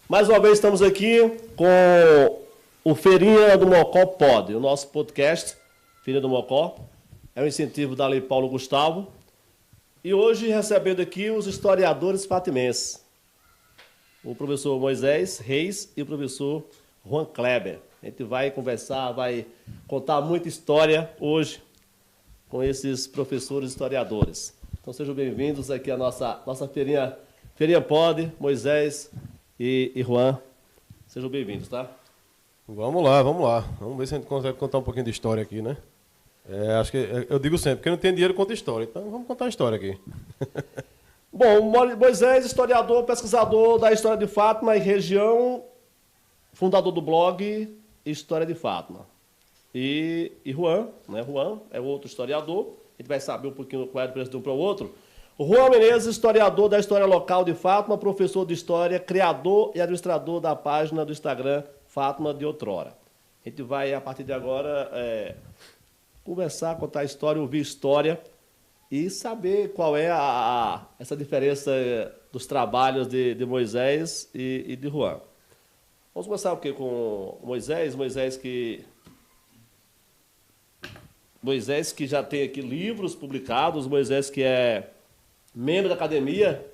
Mais uma vez estamos aqui com o Feirinha do Mocó Pod, o nosso podcast Feirinha do Mocó. É um incentivo da Lei Paulo Gustavo. E hoje recebendo aqui os historiadores fatimenses. O professor Moisés Reis e o professor Juan Kleber. A gente vai conversar, vai contar muita história hoje com esses professores historiadores. Então sejam bem-vindos aqui à nossa Feirinha Pod, Moisés e Juan. Sejam bem-vindos, tá? Vamos lá. Vamos ver se a gente consegue contar um pouquinho de história aqui, né? Acho que eu digo sempre, quem não tem dinheiro conta história. Então vamos contar a história aqui. Bom, Moisés, historiador, pesquisador da história de Fátima e região, fundador do blog História de Fátima. E Juan, né? Juan é outro historiador. A gente vai saber um pouquinho qual é a diferença de um para o outro. O Juan Menezes, historiador da história local de Fátima, professor de história, criador e administrador da página do Instagram Fátima de Outrora. A gente vai, a partir de agora, conversar, contar história, ouvir história e saber qual é essa diferença dos trabalhos de Moisés e de Juan. Vamos começar o quê? Com Moisés que já tem aqui livros publicados, Moisés que é membro da academia,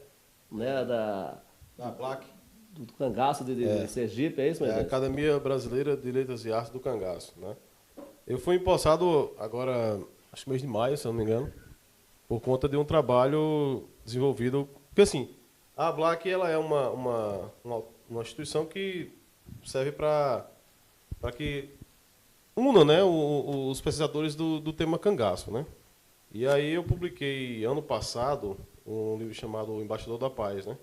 né, da BLAC. Do Cangaço de Sergipe, é isso, Moisés? É a Academia Brasileira de Letras e Artes do Cangaço, né? Eu fui empossado agora, acho que mês de maio, se não me engano, por conta de um trabalho desenvolvido, porque assim, a BLAC ela é uma instituição que serve para que una, né, os pesquisadores do tema cangaço, né? E aí eu publiquei ano passado um livro chamado O Embaixador da Paz, né,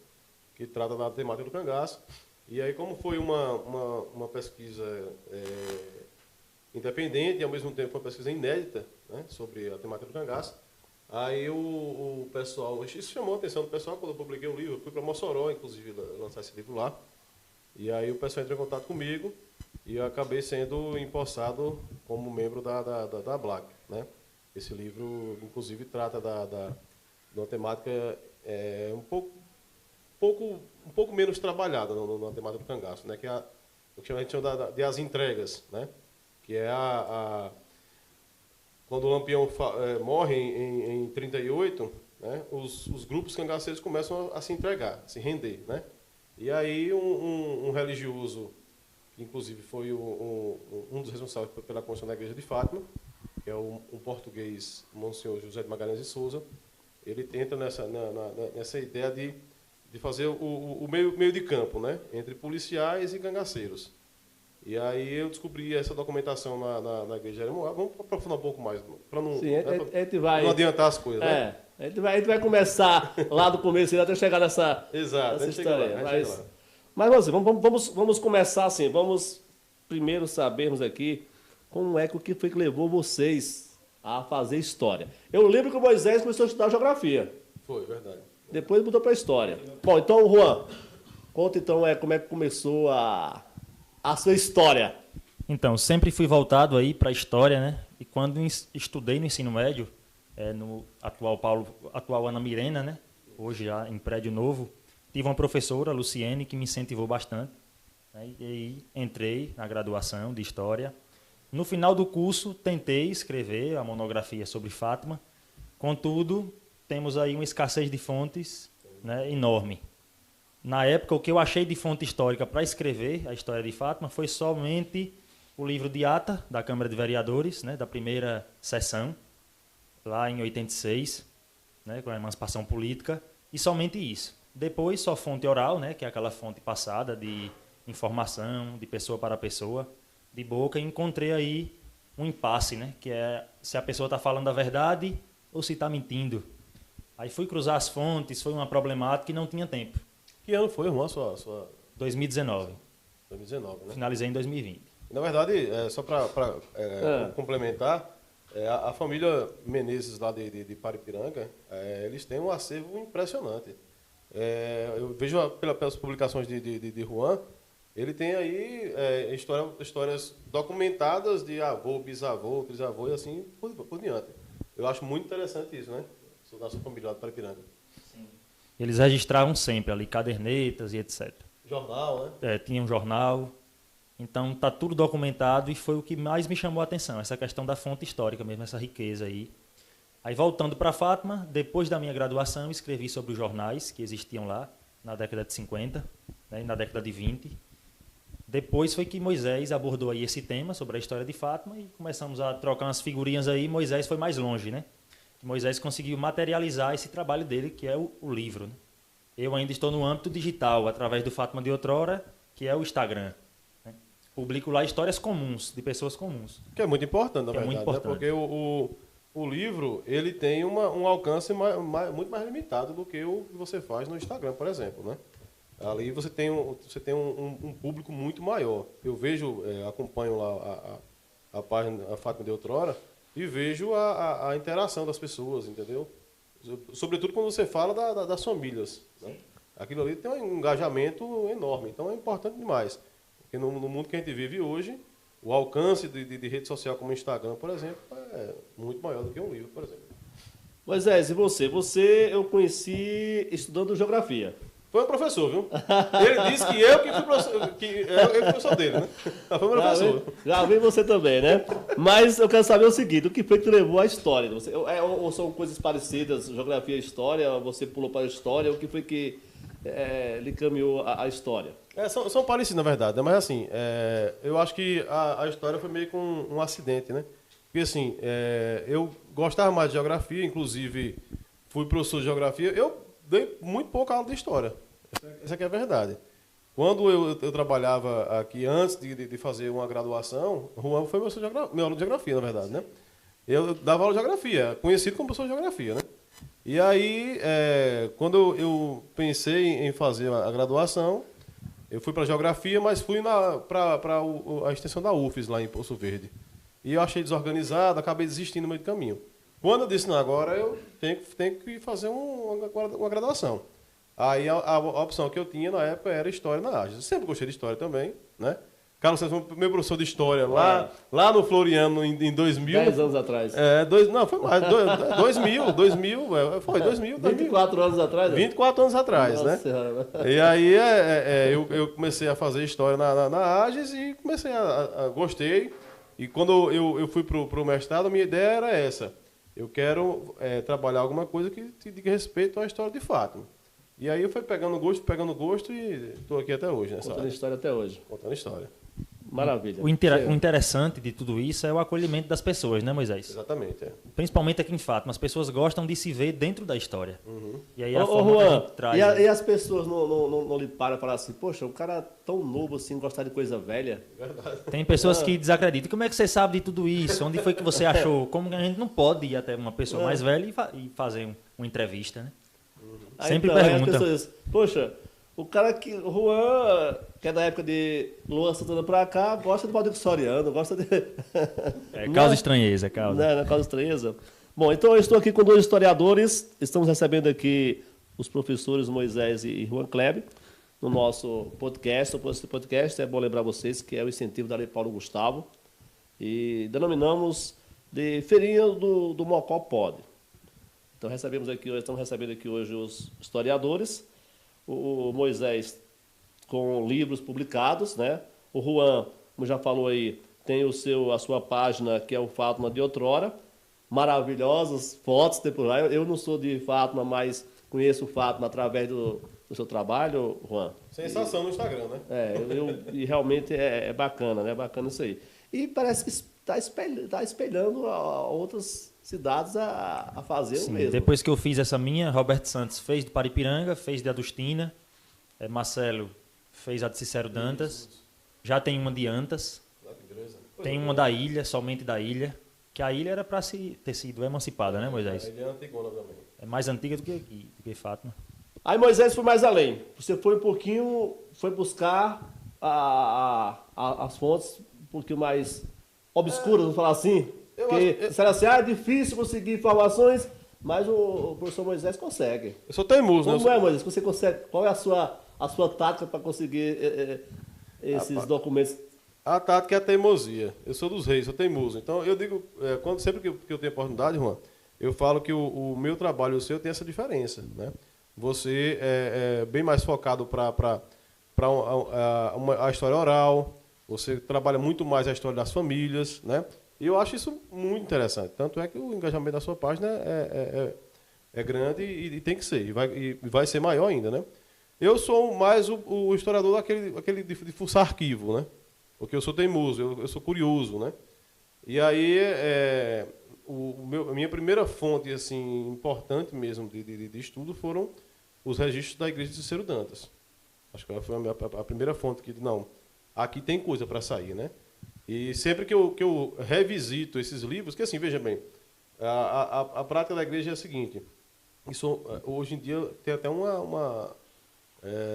que trata da temática do cangaço. E aí, como foi uma pesquisa independente e ao mesmo tempo uma pesquisa inédita, né, sobre a temática do cangaço, aí o pessoal, isso chamou a atenção do pessoal quando eu publiquei o livro. Eu fui para Mossoró, inclusive, lançar esse livro lá. E aí o pessoal entrou em contato comigo e eu acabei sendo empossado como membro da BLAC, né? Esse livro, inclusive, trata de uma temática um pouco menos trabalhada na temática do cangaço, né? Que é o que a gente chama de as entregas, né? Que é quando o Lampião morre em 38, né? Os grupos cangaceiros começam a se entregar, a se render, né? E aí um religioso, que inclusive foi um dos responsáveis pela construção da igreja de Fátima, que é um português, Monsenhor José de Magalhães de Souza, ele tenta nessa ideia de fazer o meio de campo, né, entre policiais e cangaceiros. E aí eu descobri essa documentação na igreja de Jeremoabo. Vamos aprofundar um pouco mais, para não, não adiantar as coisas, né? A gente vai começar lá do começo até chegar nessa história. Mas assim, vamos começar assim, vamos primeiro sabermos aqui como é que foi que levou vocês a fazer história. Eu lembro que o Moisés começou a estudar geografia. Foi, verdade. Depois mudou para história. Bom, então, Juan, conta então como é que começou a sua história. Então, sempre fui voltado aí para a história, né? E quando estudei no ensino médio, no atual Ana Mirena, né? Hoje já em prédio novo, tive uma professora, Luciene, que me incentivou bastante, né? E aí entrei na graduação de História. No final do curso, tentei escrever a monografia sobre Fátima. Contudo, temos aí uma escassez de fontes, né, enorme. Na época, o que eu achei de fonte histórica para escrever a história de Fátima foi somente o livro de ata da Câmara de Vereadores, né, da primeira sessão, lá em 86, né, com a emancipação política, e somente isso. Depois, só fonte oral, né, que é aquela fonte passada de informação, de pessoa para pessoa, de boca, e encontrei aí um impasse, né, que é se a pessoa está falando a verdade ou se está mentindo. Aí fui cruzar as fontes, foi uma problemática e não tinha tempo. Que ano foi, irmão, sua... 2019. 2019, né? Finalizei em 2020. Na verdade, só para complementar, a família Menezes lá de Paripiranga, eles têm um acervo impressionante. Eu vejo pelas publicações de Juan, ele tem aí histórias documentadas de avô, bisavô, trisavô e assim por diante. Eu acho muito interessante isso, né? Da sua família lá de Paripiranga. Sim. Eles registravam sempre ali cadernetas e etc. Jornal, né? Tinha um jornal. Então tá tudo documentado e foi o que mais me chamou a atenção, essa questão da fonte histórica mesmo, essa riqueza aí. Aí voltando para Fátima, depois da minha graduação, escrevi sobre os jornais que existiam lá na década de 50, né, na década de 20. Depois foi que Moisés abordou aí esse tema sobre a história de Fátima e começamos a trocar umas figurinhas aí. Moisés foi mais longe, né? Moisés conseguiu materializar esse trabalho dele, que é o livro, né? Eu ainda estou no âmbito digital, através do Fátima de Outrora, que é o Instagram. Publico lá histórias comuns, de pessoas comuns. Que é muito importante, na Que é verdade, muito importante. né? Porque o livro, ele tem um alcance muito mais limitado do que o que você faz no Instagram, por exemplo, né? Ali você tem um público muito maior. Eu vejo, acompanho lá a página, a Fátima de Outrora, e vejo a interação das pessoas, entendeu? Sobretudo quando você fala das famílias, né? Aquilo ali tem um engajamento enorme, então é importante demais. Porque no mundo que a gente vive hoje, o alcance de rede social como o Instagram, por exemplo, é muito maior do que um livro, por exemplo. Moisés, e você? Você eu conheci estudando geografia. Foi um professor, viu? Ele disse que eu que fui professor dele, né? Foi um professor. Já vi você também, né? Mas eu quero saber o seguinte, o que foi que levou à história? Você, ou são coisas parecidas, geografia e história, você pulou para a história, o que foi que lhe caminhou a história? São parecidos, na verdade, né? Mas assim, eu acho que a história foi meio que um acidente, né? Porque assim, eu gostava mais de geografia, inclusive fui professor de geografia, eu dei muito pouca aula de história, essa aqui é a verdade. Quando eu trabalhava aqui, antes de fazer uma graduação, Juan foi meu aluno de geografia, na verdade, né? Eu dava aula de geografia, conhecido como professor de geografia, né? E aí, quando eu pensei em fazer a graduação, eu fui para geografia, mas fui para a extensão da UFES, lá em Poço Verde. E eu achei desorganizado, acabei desistindo no meio do caminho. Quando eu disse, não, agora eu tenho que fazer uma graduação. Aí a opção que eu tinha na época era História na AGES. Eu sempre gostei de História também, né? Carlos César foi meu professor de História lá no Floriano em 2000. 10 anos atrás. Não, foi mais. 2000, foi 2000. 24 anos atrás? 24 anos atrás, Nossa né? Senhora. E aí eu comecei a fazer História na AGES e comecei gostei. E quando eu fui para o mestrado, a minha ideia era essa. Eu quero trabalhar alguma coisa que diga respeito à história de Fátima. E aí eu fui pegando gosto e estou aqui até hoje. Contando história até hoje. Contando história. Maravilha. O interessante de tudo isso é o acolhimento das pessoas, né, Moisés? Exatamente. Principalmente aqui em Fátima. As pessoas gostam de se ver dentro da história. Uhum. E aí a forma que a Juan, gente traz... e as pessoas não lhe param e falam assim, poxa, um cara tão novo assim, gostar de coisa velha? Verdade. Tem pessoas que desacreditam. Como é que você sabe de tudo isso? Onde foi que você achou? Como que a gente não pode ir até uma pessoa mais velha e fazer uma entrevista, né? Sempre então, perguntam. As pessoas, poxa, o cara que... O Juan, que é da época de Luan Santana pra cá, gosta de Valdir Soriano, gosta de... Causa estranheza, causa. Não, causa estranheza. Bom, então eu estou aqui com dois historiadores. Estamos recebendo aqui os professores Moisés e Juan Kleber no nosso podcast. O podcast é bom lembrar vocês que é o incentivo da Lei Paulo Gustavo. E denominamos de Feirinha do Mocó Pode. Então estamos recebendo aqui hoje os historiadores. O Moisés com livros publicados, né? O Juan, como já falou aí, tem a sua página, que é o Fátima de Outrora. Maravilhosas fotos temporais. Eu não sou de Fátima, mas conheço o Fátima através do seu trabalho, Juan. Sensação no Instagram, né? E realmente é bacana, né? Bacana isso aí. E parece que está espelhando outras cidades a fazer o mesmo. Depois que eu fiz essa minha, Roberto Santos fez de Paripiranga, fez de Adustina, Marcelo fez a de Cicero Dantas, já tem uma de Antas, tem uma da Ilha, somente da Ilha, que a ilha era para ter sido emancipada, né, Moisés? A ilha é antigona também. É mais antiga do que Fátima. Aí Moisés foi mais além. Você foi foi buscar as fontes um pouquinho mais obscuras, vamos falar assim. Porque disseram assim, é difícil conseguir informações, mas o professor Moisés consegue. Eu sou teimoso, Como né? Moisés? Você consegue? Qual é a sua tática para conseguir esses documentos? A tática é a teimosia. Eu sou dos reis, sou teimoso. Então, eu digo, sempre que eu tenho oportunidade, Juan, eu falo que o meu trabalho e o seu tem essa diferença, né? Você é bem mais focado para para a história oral, você trabalha muito mais a história das famílias, né? E eu acho isso muito interessante. Tanto é que o engajamento da sua página é grande e tem que ser, e vai ser maior ainda, né? Eu sou mais o historiador aquele de fuçar arquivo, né? Porque eu sou teimoso, eu sou curioso, né? E aí, a minha primeira fonte assim, importante mesmo de estudo foram os registros da Igreja de Cícero Dantas. Acho que foi a primeira fonte que, não, aqui tem coisa para sair, né? E sempre que eu revisito esses livros, que assim, veja bem, a prática da igreja é a seguinte, isso, hoje em dia tem até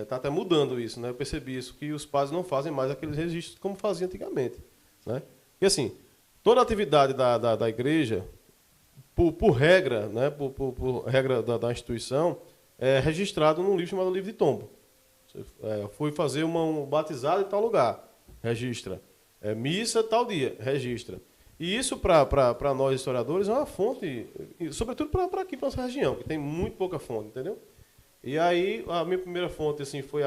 está até mudando isso, né? Eu percebi isso, que os padres não fazem mais aqueles registros como faziam antigamente, né? E assim, toda atividade da igreja, por regra, né? Por regra da instituição, é registrado num livro chamado Livro de Tombo. Fui fazer um batizado em tal lugar, registra. Missa tal dia, registra. E isso, para nós historiadores, é uma fonte, sobretudo para aqui, para nossa região, que tem muito pouca fonte, entendeu? E aí, a minha primeira fonte assim, foi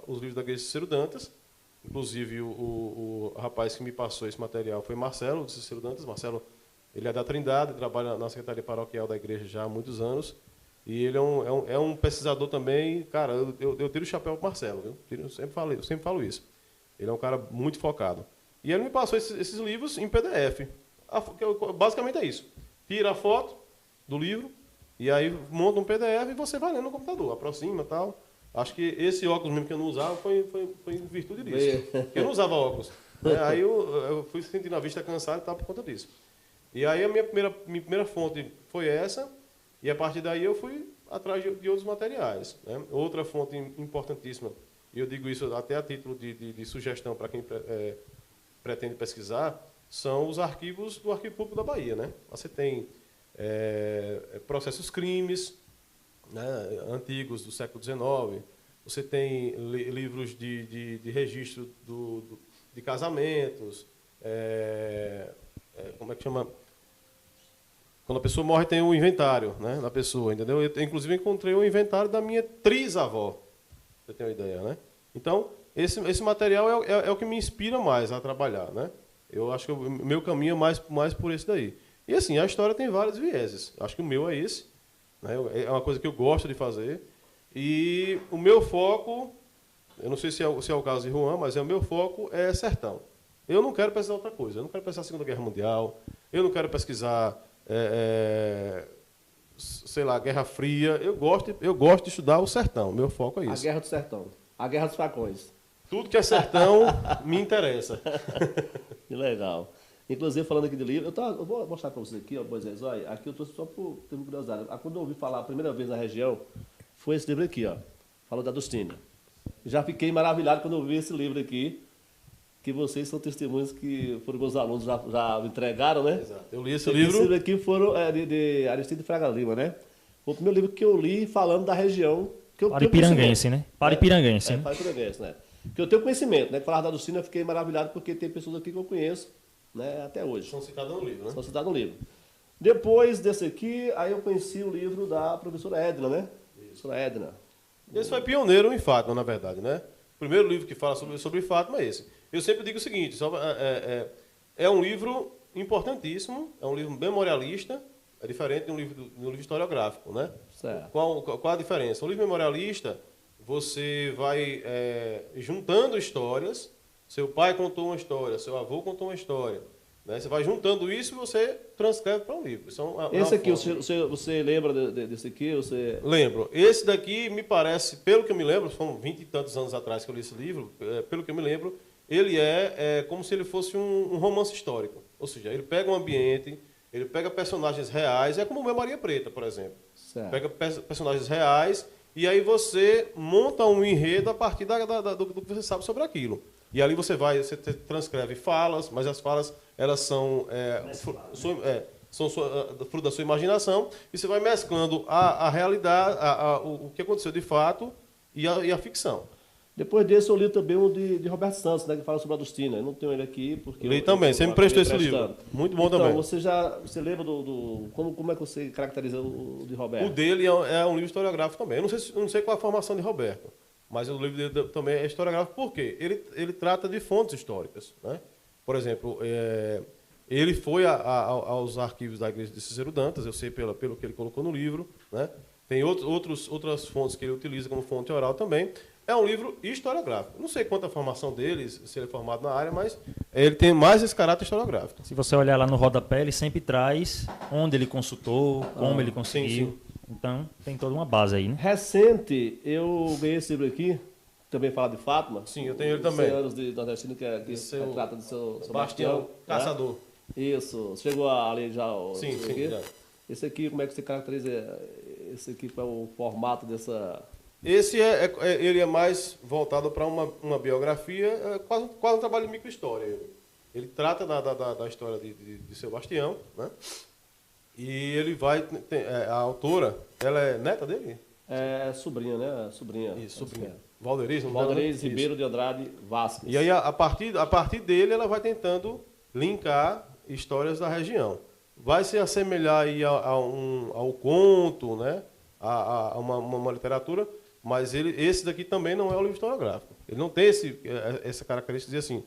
os livros da Igreja de Cícero Dantas. Inclusive, o rapaz que me passou esse material foi Marcelo, de Cícero Dantas. Marcelo, ele é da Trindade, trabalha na Secretaria Paroquial da Igreja já há muitos anos. E ele é um pesquisador também. Cara, eu tiro o chapéu para o Marcelo, viu? Eu sempre falo isso. Ele é um cara muito focado. E ele me passou esses livros em PDF. Basicamente é isso. Tira a foto do livro, e aí monta um PDF e você vai lendo no computador. Aproxima e tal. Acho que esse óculos mesmo que eu não usava foi em virtude disso. Eu não usava óculos. Aí eu fui sentindo a vista cansada e tal por conta disso. E aí a minha primeira fonte foi essa, e a partir daí eu fui atrás de outros materiais, né? Outra fonte importantíssima, e eu digo isso até a título de sugestão para quem pretende pesquisar, são os arquivos do Arquivo Público da Bahia, né? Você tem processos crimes, né, antigos do século XIX, você tem livros de registro de casamentos, como é que chama? Quando a pessoa morre tem um inventário, né, da pessoa, entendeu? Eu, inclusive, encontrei o inventário da minha trisavó, você tem uma ideia, né? Então, esse material é o que me inspira mais a trabalhar, né? Eu acho que o meu caminho é mais por esse daí. E assim, a história tem vários vieses. Acho que o meu é esse, né? É uma coisa que eu gosto de fazer. E o meu foco, eu não sei se é o caso de Juan, mas o meu foco é sertão. Eu não quero pesquisar outra coisa. Eu não quero pesquisar a Segunda Guerra Mundial. Eu não quero pesquisar, sei lá, Guerra Fria. Eu gosto de estudar o sertão. Meu foco é isso. A Guerra do Sertão. A Guerra dos Facões. Tudo que é sertão me interessa. Que legal. Inclusive, falando aqui de livro, eu vou mostrar para vocês aqui, ó, Moisés, olha, aqui eu trouxe só por ter curiosidade. Quando eu ouvi falar a primeira vez na região, foi esse livro aqui, ó. Falou da Adustina. Já fiquei maravilhado quando eu vi esse livro aqui, que vocês são testemunhas que foram meus alunos, já me entregaram, né? Exato. Eu li esse livro. Esse livro aqui foram de Aristide Fraga Lima, né? Foi o primeiro livro que eu li falando da região. Paripiranguense, né? Paripiranguense, né? Paripiranguense, né? Que eu tenho conhecimento, né? Falar da Adustina, eu fiquei maravilhado porque tem pessoas aqui que eu conheço, né? Até hoje. São citadas no livro, né? São citadas no livro. Depois desse aqui, aí eu conheci o livro da professora Edna, né? Professora Edna. Esse foi pioneiro em Fátima, na verdade, né? O primeiro livro que fala sobre Fátima é esse. Eu sempre digo o seguinte, é um livro importantíssimo, é um livro memorialista, é diferente de um livro historiográfico, né? Certo. Qual a diferença? O livro memorialista, você vai juntando histórias, seu pai contou uma história, seu avô contou uma história, né? Você vai juntando isso e você transcreve para um livro. Esse aqui, você lembra desse aqui? Lembro. Esse daqui, me parece, pelo que eu me lembro, foram 20 e tantos anos atrás que eu li esse livro, pelo que eu me lembro, ele é como se ele fosse um romance histórico. Ou seja, ele pega um ambiente, ele pega personagens reais, é como o Meu Maria Preta, por exemplo. Certo. Pega personagens reais e aí você monta um enredo a partir do que você sabe sobre aquilo. E ali você transcreve falas, mas as falas elas são fruto da sua imaginação, e você vai mesclando a realidade, o que aconteceu de fato e a ficção. Depois desse eu li também um de Roberto Santos, né, que fala sobre a Adustina. Eu não tenho ele aqui porque... Li também, você me prestou esse livro. Muito bom também. Então, você lembra como é que você caracteriza o de Roberto? O dele é um livro historiográfico também. Eu não sei qual é a formação de Roberto, mas o livro dele também é historiográfico. Por quê? Ele trata de fontes históricas, né? Por exemplo, ele foi aos arquivos da igreja de Cícero Dantas, eu sei pelo que ele colocou no livro, né? Tem outras fontes que ele utiliza como fonte oral também. É um livro historiográfico. Não sei quanta formação dele, se ele é formado na área, mas ele tem mais esse caráter historiográfico. Se você olhar lá no rodapé, ele sempre traz onde ele consultou, como ele conseguiu. sim. Então, tem toda uma base aí, né? Recente, eu ganhei esse livro aqui, também fala de Fátima. Sim, eu tenho ele também. 100 anos de nordestino, que trata do seu Bastião, né? Caçador. Isso. Chegou a ler já o Sim, esse sim, aqui? já. Esse aqui, como é que você caracteriza esse aqui para o formato dessa... Esse ele é mais voltado para uma biografia, quase um trabalho de microhistória. Ele trata da história de Sebastião, né? E ele vai... a autora, ela é neta dele? É sobrinha, né? Sobrinha. Isso, sobrinha. Valderiz, não Valderiz Isso. Ribeiro de Andrade Vasques. E aí, a partir dele, ela vai tentando linkar histórias da região. Vai se assemelhar aí ao conto, né? a uma literatura, mas esse daqui também não é um livro historiográfico. Ele não tem essa característica de dizer assim,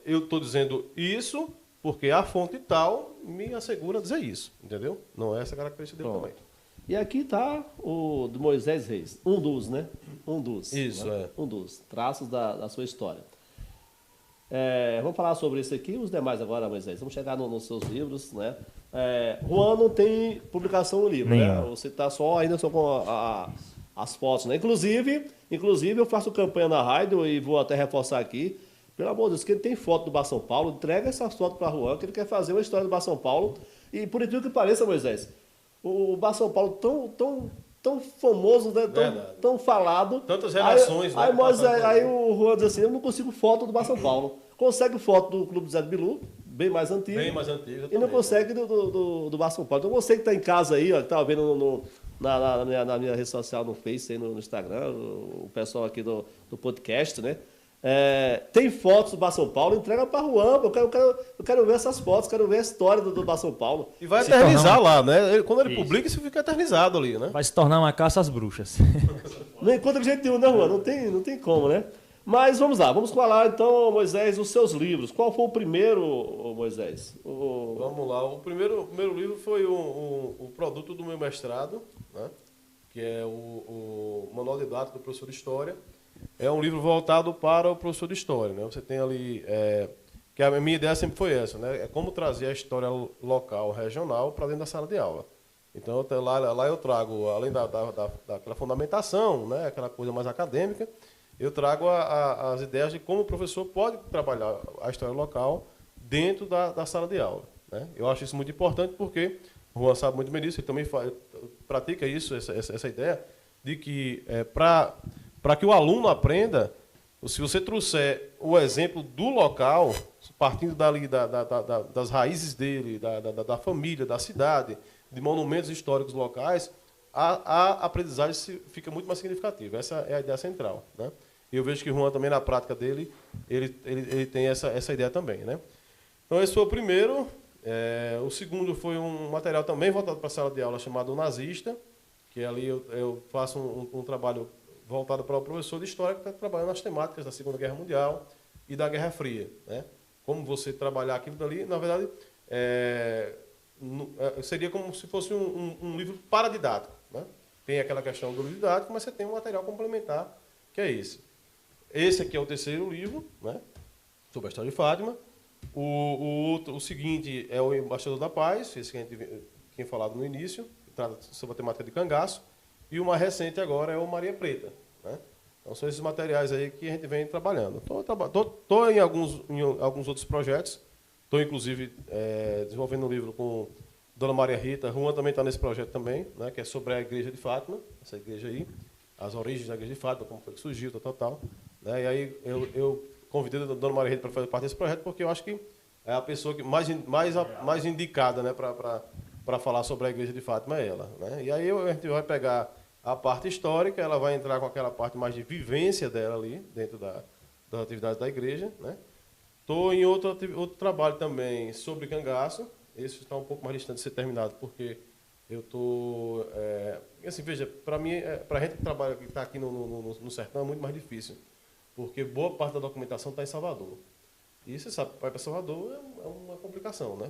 eu estou dizendo isso porque a fonte tal me assegura dizer isso, entendeu? Não é essa característica dele também. E aqui está o do Moisés Reis, um dos, né? Um dos. Isso, né? Um dos traços da sua história. Vamos falar sobre isso aqui, os demais agora, Moisés. Vamos chegar nos seus livros, né? Juan não tem publicação no livro, né? Você está ainda só com as fotos, né? Inclusive eu faço campanha na rádio e vou até reforçar aqui. Pelo amor de Deus, quem tem foto do Bar São Paulo, entrega essa foto para Juan, que ele quer fazer uma história do Bar São Paulo. E por incrível que pareça, Moisés, o Bar São Paulo tão famoso, né? tão falado. Tantas relações, aí o Juan diz assim, eu não consigo foto do Bar São Paulo. Consegue foto do Clube Zé do Bilu, bem mais antigo. Bem mais antigo. E não consegue do Bar São Paulo. Então você que está em casa aí, ó, que está vendo na minha rede social, no Face, aí no Instagram, o pessoal aqui do podcast, né? Tem fotos do Bar São Paulo, entrega para Juan. Eu quero ver essas fotos, quero ver a história do Bar São Paulo. E vai eternizar lá, né? Quando ele publica, isso fica eternizado ali, né? Vai se tornar uma caça às bruxas. Não encontra de jeito nenhum, né, Juan? Não tem como, né? Mas vamos lá, vamos falar então, Moisés, os seus livros. Qual foi o primeiro, Moisés? Vamos lá, o primeiro livro foi o produto do meu mestrado, né? Que é o Manual Didático do Professor de História. É um livro voltado para o professor de História, né? Você tem ali, que a minha ideia sempre foi essa, né? É como trazer a história local, regional, para dentro da sala de aula. Então, lá eu trago, além daquela fundamentação, né? Aquela coisa mais acadêmica, eu trago as ideias de como o professor pode trabalhar a história local dentro da sala de aula, né? Eu acho isso muito importante porque o Juan sabe muito bem disso, ele também pratica isso, essa ideia de que para que o aluno aprenda, se você trouxer o exemplo do local, partindo dali das raízes dele, da família, da cidade, de monumentos históricos locais, a aprendizagem fica muito mais significativa. Essa é a ideia central, né? E eu vejo que o Juan também, na prática dele, ele tem essa ideia também, né? Então, esse foi o primeiro. O segundo foi um material também voltado para a sala de aula, chamado O Nazista, que ali eu faço um trabalho voltado para o professor de História, que está trabalhando nas temáticas da Segunda Guerra Mundial e da Guerra Fria, né? Como você trabalhar aquilo dali, na verdade, seria como se fosse um livro paradidático, né? Tem aquela questão do livro didático, mas você tem um material complementar, que é esse. Esse aqui é o terceiro livro, né? Sobre a história de Fátima. O seguinte é o Embaixador da Paz, esse que a gente tinha falado no início, que trata sobre a temática de cangaço. E o mais recente agora é o Maria Preta, né? Então são esses materiais aí que a gente vem trabalhando. Estou em alguns outros projetos. Estou, inclusive, desenvolvendo um livro com Dona Maria Rita. Juan também está nesse projeto também, né? Que é sobre a Igreja de Fátima, essa igreja aí, as origens da Igreja de Fátima, como foi que surgiu, tal. Né? E aí eu convidei a Dona Maria Rita para fazer parte desse projeto, porque eu acho que é a pessoa que mais indicada, né, para falar sobre a Igreja de Fátima é ela, né? E aí a gente vai pegar a parte histórica, ela vai entrar com aquela parte mais de vivência dela ali, dentro das atividades da igreja, né? Estou em outro trabalho também sobre cangaço. Esse está um pouco mais distante de ser terminado, porque Eu tô... assim, veja, para mim, para a gente que trabalha, que está aqui no sertão, é muito mais difícil. Porque boa parte da documentação está em Salvador. E você sabe, vai para Salvador é uma complicação, né?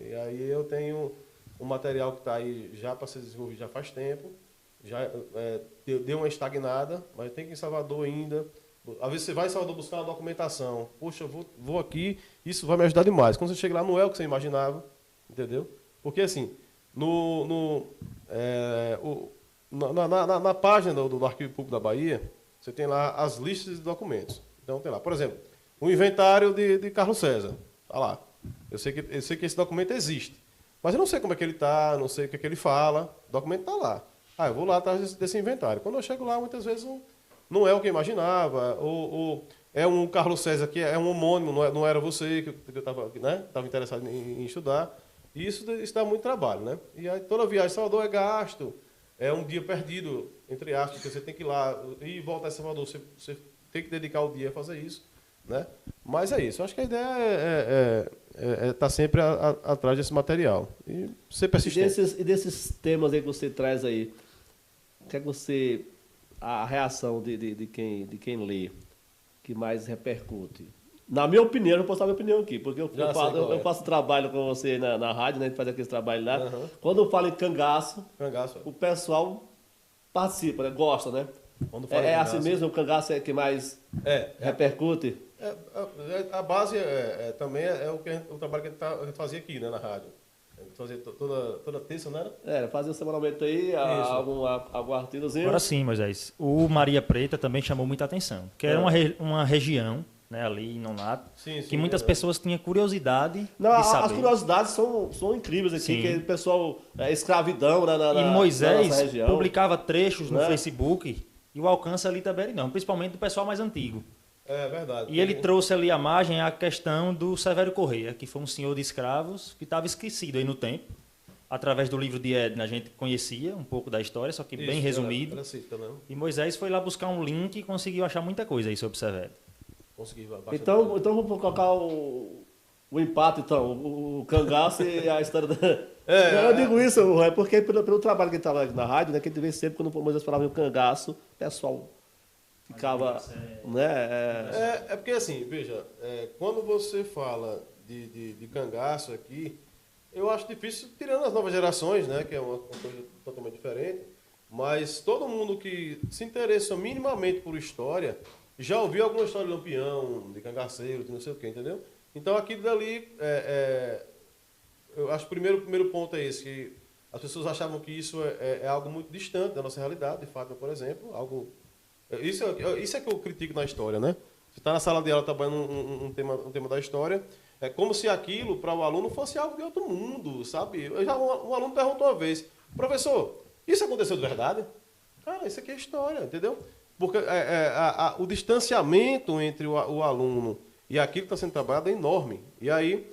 E aí eu tenho um material que está aí já para ser desenvolvido já faz tempo, já deu uma estagnada, mas tem que ir em Salvador ainda. Às vezes você vai em Salvador buscar uma documentação. Poxa, eu vou aqui, isso vai me ajudar demais. Quando você chega lá, não é o que você imaginava, entendeu? Porque assim, na página do Arquivo Público da Bahia, você tem lá as listas de documentos. Então tem lá, por exemplo, o inventário de Carlos César. Está lá. Eu sei que esse documento existe. Mas eu não sei como é que ele está, não sei o que é que ele fala. O documento está lá. Eu vou lá atrás desse inventário. Quando eu chego lá, muitas vezes não é o que eu imaginava. Ou é um Carlos César que é um homônimo, não era você que eu estava, né, interessado em estudar. E isso dá muito trabalho, né? E aí toda viagem a Salvador é gasto. É um dia perdido, entre aspas, porque você tem que ir lá e voltar a Salvador. Você tem que dedicar o dia a fazer isso, né? Mas é isso. Eu acho que a ideia é estar sempre atrás desse material e ser persistente. E desses temas aí que você traz aí, o que é que você... a reação de quem lê, que mais repercute? Na minha opinião, eu posso dar a minha opinião aqui, porque eu faço trabalho com você na rádio, né? A gente faz aquele trabalho lá. Uhum. Quando eu falo em cangaço, o pessoal participa, né? Gosta, né? Assim mesmo, o cangaço é que mais repercute? A base também é o trabalho que a gente fazia aqui, né, na rádio. A gente fazia toda terça, não era? Fazia semanalmente aí algum artigozinho. Agora sim, Moisés. O Maria Preta também chamou muita atenção, que era uma região, né, ali em Nonato, que muitas pessoas tinham curiosidade de saber. As curiosidades são incríveis aqui, que o pessoal... escravidão e Moisés publicava trechos no Facebook e o alcance ali também era enorme, principalmente do pessoal mais antigo. É verdade. E ele trouxe ali à margem a questão do Severo Correia, que foi um senhor de escravos que estava esquecido aí no tempo. Através do livro de Edna, a gente conhecia um pouco da história, só que bem resumido. E Moisés foi lá buscar um link e conseguiu achar muita coisa aí sobre Severo. Então vamos colocar o empate, então, o cangaço e a história da... eu digo isso, porque pelo trabalho que ele estava na rádio, né, que a gente vê sempre quando o Moisés falava em cangaço, o pessoal ficava... né, porque assim, veja, quando você fala de cangaço aqui, eu acho difícil, tirando as novas gerações, né, que é uma coisa totalmente diferente, mas todo mundo que se interessa minimamente por história já ouviu alguma história de Lampião, de cangaceiro, de não sei o quê, entendeu? Então aquilo dali, eu acho que o primeiro ponto é esse, que as pessoas achavam que isso é algo muito distante da nossa realidade, de fato, por exemplo, algo... Isso é que eu critico na história, né? Você está na sala de aula trabalhando um tema da história, é como se aquilo, para o aluno, fosse algo de outro mundo, sabe? Um aluno perguntou uma vez, professor, isso aconteceu de verdade? Cara, isso aqui é história, entendeu? Porque o distanciamento entre o aluno e aquilo que está sendo trabalhado é enorme. E aí,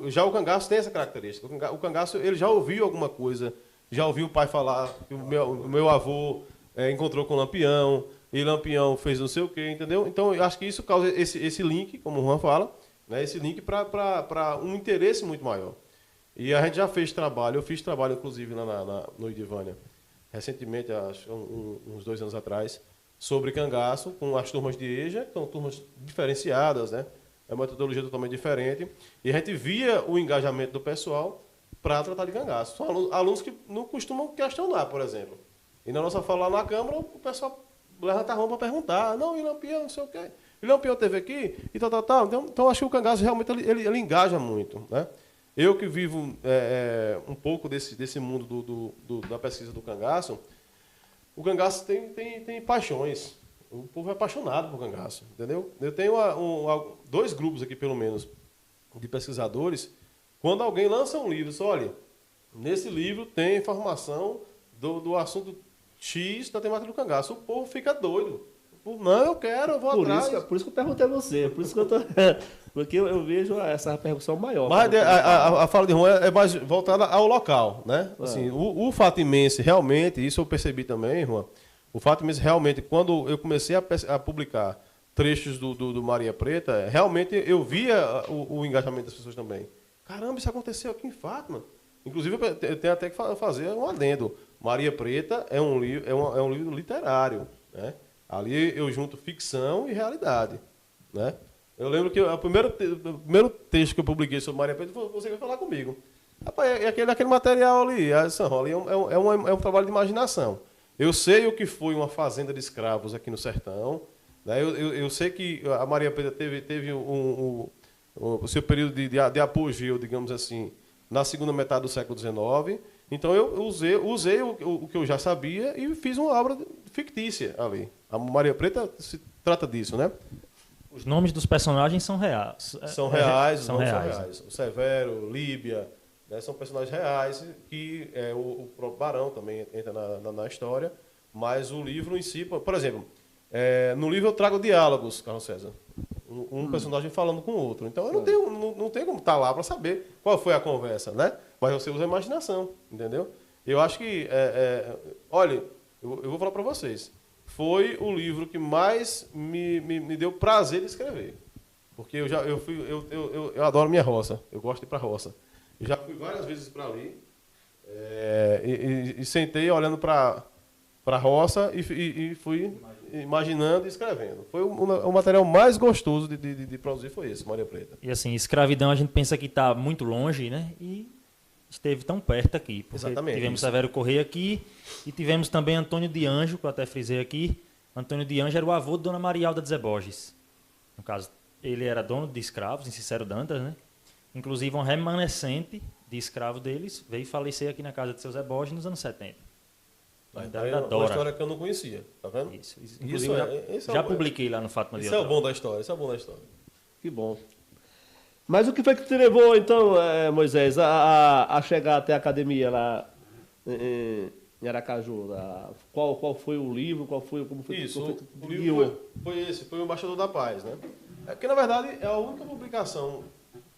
já o cangaço tem essa característica. O cangaço, ele já ouviu alguma coisa, já ouviu o pai falar que o meu avô encontrou com o Lampião, e Lampião fez não sei o quê, entendeu? Então, eu acho que isso causa esse link, como o Juan fala, né, esse link para um interesse muito maior. E a gente já fez trabalho, eu fiz trabalho, inclusive, no Idivânia, recentemente, acho uns 2 anos atrás, sobre cangaço, com as turmas de EJA, que são turmas diferenciadas, né? É uma metodologia totalmente diferente. E a gente via o engajamento do pessoal para tratar de cangaço. São alunos que não costumam questionar, por exemplo. E na nossa fala lá na Câmara, o pessoal levanta a mão para perguntar. Não, e Lampião, não sei o quê. E Lampião teve aqui, e tal. Então acho que o cangaço realmente ele engaja muito, né? Eu que vivo um pouco desse mundo da pesquisa do cangaço, o cangaço tem paixões. O povo é apaixonado por cangaço, entendeu? Eu tenho 2 grupos aqui, pelo menos, de pesquisadores. Quando alguém lança um livro, só olha, nesse livro tem informação do assunto X da temática do cangaço. O povo fica doido. Não, eu vou atrás. Por isso que eu perguntei a você, por isso que eu tô... Porque eu vejo essa repercussão maior. Mas a fala de Juan é mais voltada ao local, né? Assim, o fatimense, realmente, isso eu percebi também, Juan, o fatimense realmente, quando eu comecei a publicar trechos do Maria Preta, realmente eu via o engajamento das pessoas também. Caramba, isso aconteceu aqui em Fátima. Inclusive, eu tenho até que fazer um adendo. Maria Preta é um livro literário, né? Ali eu junto ficção e realidade, né? Eu lembro que o primeiro texto que eu publiquei sobre Maria Preta foi você que vai falar comigo. Rapaz, aquele material ali, ali é um trabalho de imaginação. Eu sei o que foi uma fazenda de escravos aqui no sertão, né? Eu sei que a Maria Preta teve o seu período de apogeu, digamos assim, na segunda metade do século XIX. Então eu usei o que eu já sabia e fiz uma obra fictícia ali. A Maria Preta se trata disso, né? Os nomes dos personagens são reais. São reais, são reais. são reais. O Severo, Líbia, né, são personagens reais que o próprio Barão também entra na história. Mas o livro em si, por exemplo, no livro eu trago diálogos, Carlos César. Um personagem falando com o outro. Então eu não tenho como estar lá para saber qual foi a conversa, né? Mas você usa a imaginação, entendeu? Eu acho que, olha, eu vou falar para vocês. Foi o livro que mais me deu prazer de escrever. Porque eu adoro minha roça. Eu gosto de ir para a roça. Eu já fui várias vezes para ali e sentei olhando para a roça e fui imaginando e escrevendo. Foi o material mais gostoso de produzir, foi esse, Maria Preta. E assim, escravidão a gente pensa que está muito longe, né? E esteve tão perto aqui. Porque Exatamente. Tivemos Severo Correia aqui e tivemos também Antônio de Anjo, que eu até frisei aqui. Antônio de Anjo era o avô de Dona Marialda de Zé Borges. No caso, ele era dono de escravos em Cicero Dantas, né? Inclusive, um remanescente de escravo deles veio falecer aqui na casa de seu Zé Borges nos anos 70. É uma história que eu não conhecia, tá vendo? Isso. Inclusive, já publiquei lá no Fátima de Isso é o bom da história, isso é o bom da história. Que bom. Mas o que foi que te levou, então, Moisés, a chegar até a academia lá em Aracaju? Qual foi o livro? Como foi? Isso, o livro foi o Embaixador da Paz, né? Porque, na verdade, é a única publicação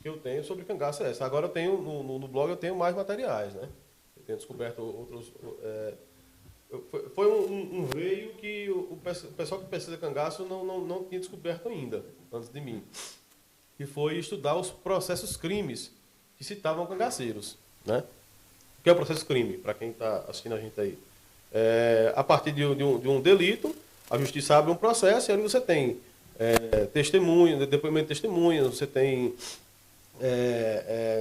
que eu tenho sobre cangaço é essa. Agora eu tenho, no blog, eu tenho mais materiais, né? Eu tenho descoberto outros... Foi um veio que o pessoal que pesquisa cangaço não tinha descoberto ainda, antes de mim. Que foi estudar os processos crimes que citavam cangaceiros, né? O que é o processo crime, para quem está assistindo a gente aí? A partir de um delito, a justiça abre um processo e ali você tem testemunho, depoimento de testemunha, você tem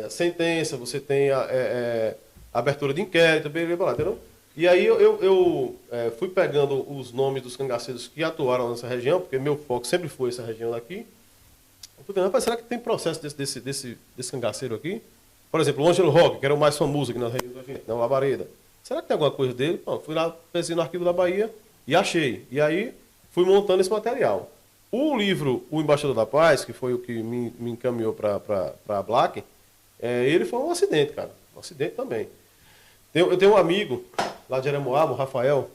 sentença, você tem abertura de inquérito, entendeu? E aí eu fui pegando os nomes dos cangaceiros que atuaram nessa região, porque meu foco sempre foi essa região daqui. Eu fui pensando, será que tem processo desse cangaceiro aqui? Por exemplo, o Ângelo Roque, que era o mais famoso aqui na região da gente, na Labareda. Será que tem alguma coisa dele? Bom, fui lá, pensei no arquivo da Bahia e achei. E aí fui montando esse material. O livro O Embaixador da Paz, que foi o que me encaminhou para a Black, ele foi um acidente, cara. Um acidente também. Eu tenho um amigo lá de Jeremoabo, o Rafael,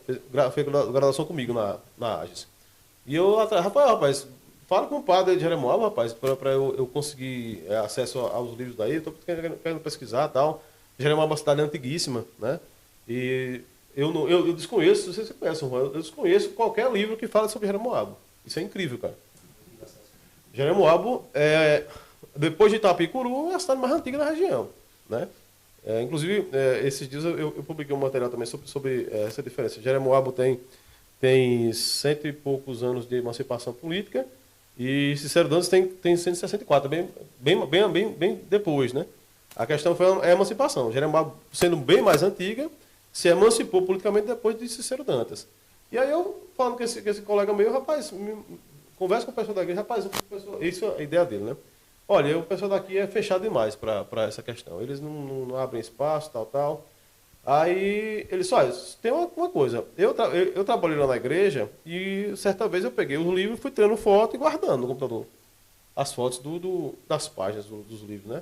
fez graduação comigo na AGES. E eu, Rafael, rapaz, fala com o padre de Jeremoabo, rapaz, para eu conseguir acesso aos livros daí. Estou querendo pesquisar e tal. Jeremoabo é uma cidade antiguíssima, né? E eu desconheço, não sei se você conhece, eu desconheço qualquer livro que fala sobre Jeremoabo. Isso é incrível, cara. Jeremoabo, depois de Itapicuru, é a cidade mais antiga da região, né? Inclusive, esses dias eu publiquei um material também sobre essa diferença. Jeremoabo tem 100 e poucos anos de emancipação política e Cicero Dantas tem 164, bem depois, né? A questão foi a emancipação. Jeremoabo, sendo bem mais antiga, se emancipou politicamente depois de Cicero Dantas. E aí eu, falando com esse colega meu, rapaz, conversa com o pessoal da igreja, rapaz, isso é a ideia dele, né? Olha, o pessoal daqui é fechado demais para essa questão. Eles não abrem espaço, tal. Aí ele disse, olha, tem uma coisa. Eu trabalhei lá na igreja e certa vez eu peguei os livros, fui tirando foto e guardando no computador. As fotos das páginas dos livros, né?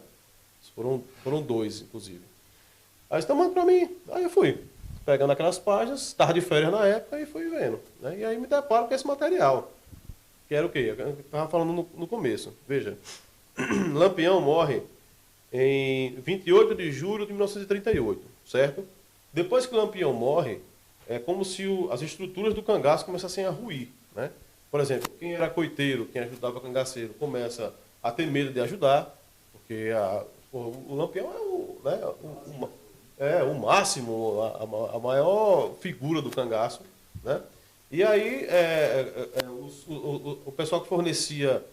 Foram 2, inclusive. Aí eles manda para mim. Aí eu fui pegando aquelas páginas, estava de férias na época e fui vendo. Né? E aí me deparo com esse material. Que era o quê? Eu estava falando no começo. Veja. Lampião morre em 28 de julho de 1938, certo? Depois que Lampião morre, é como se as estruturas do cangaço começassem a ruir, né? Por exemplo, quem era coiteiro, quem ajudava cangaceiro, começa a ter medo de ajudar, porque o Lampião né, o máximo, a maior figura do cangaço, né? E aí o pessoal que fornecia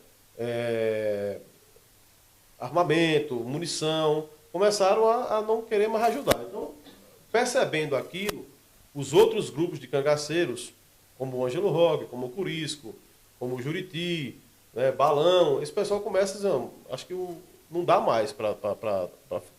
armamento, munição, começaram a não querer mais ajudar. Então, percebendo aquilo, os outros grupos de cangaceiros, como o Ângelo Roque, como o Curisco, como o Juriti, né, Balão, esse pessoal começa a dizer, acho que não dá mais para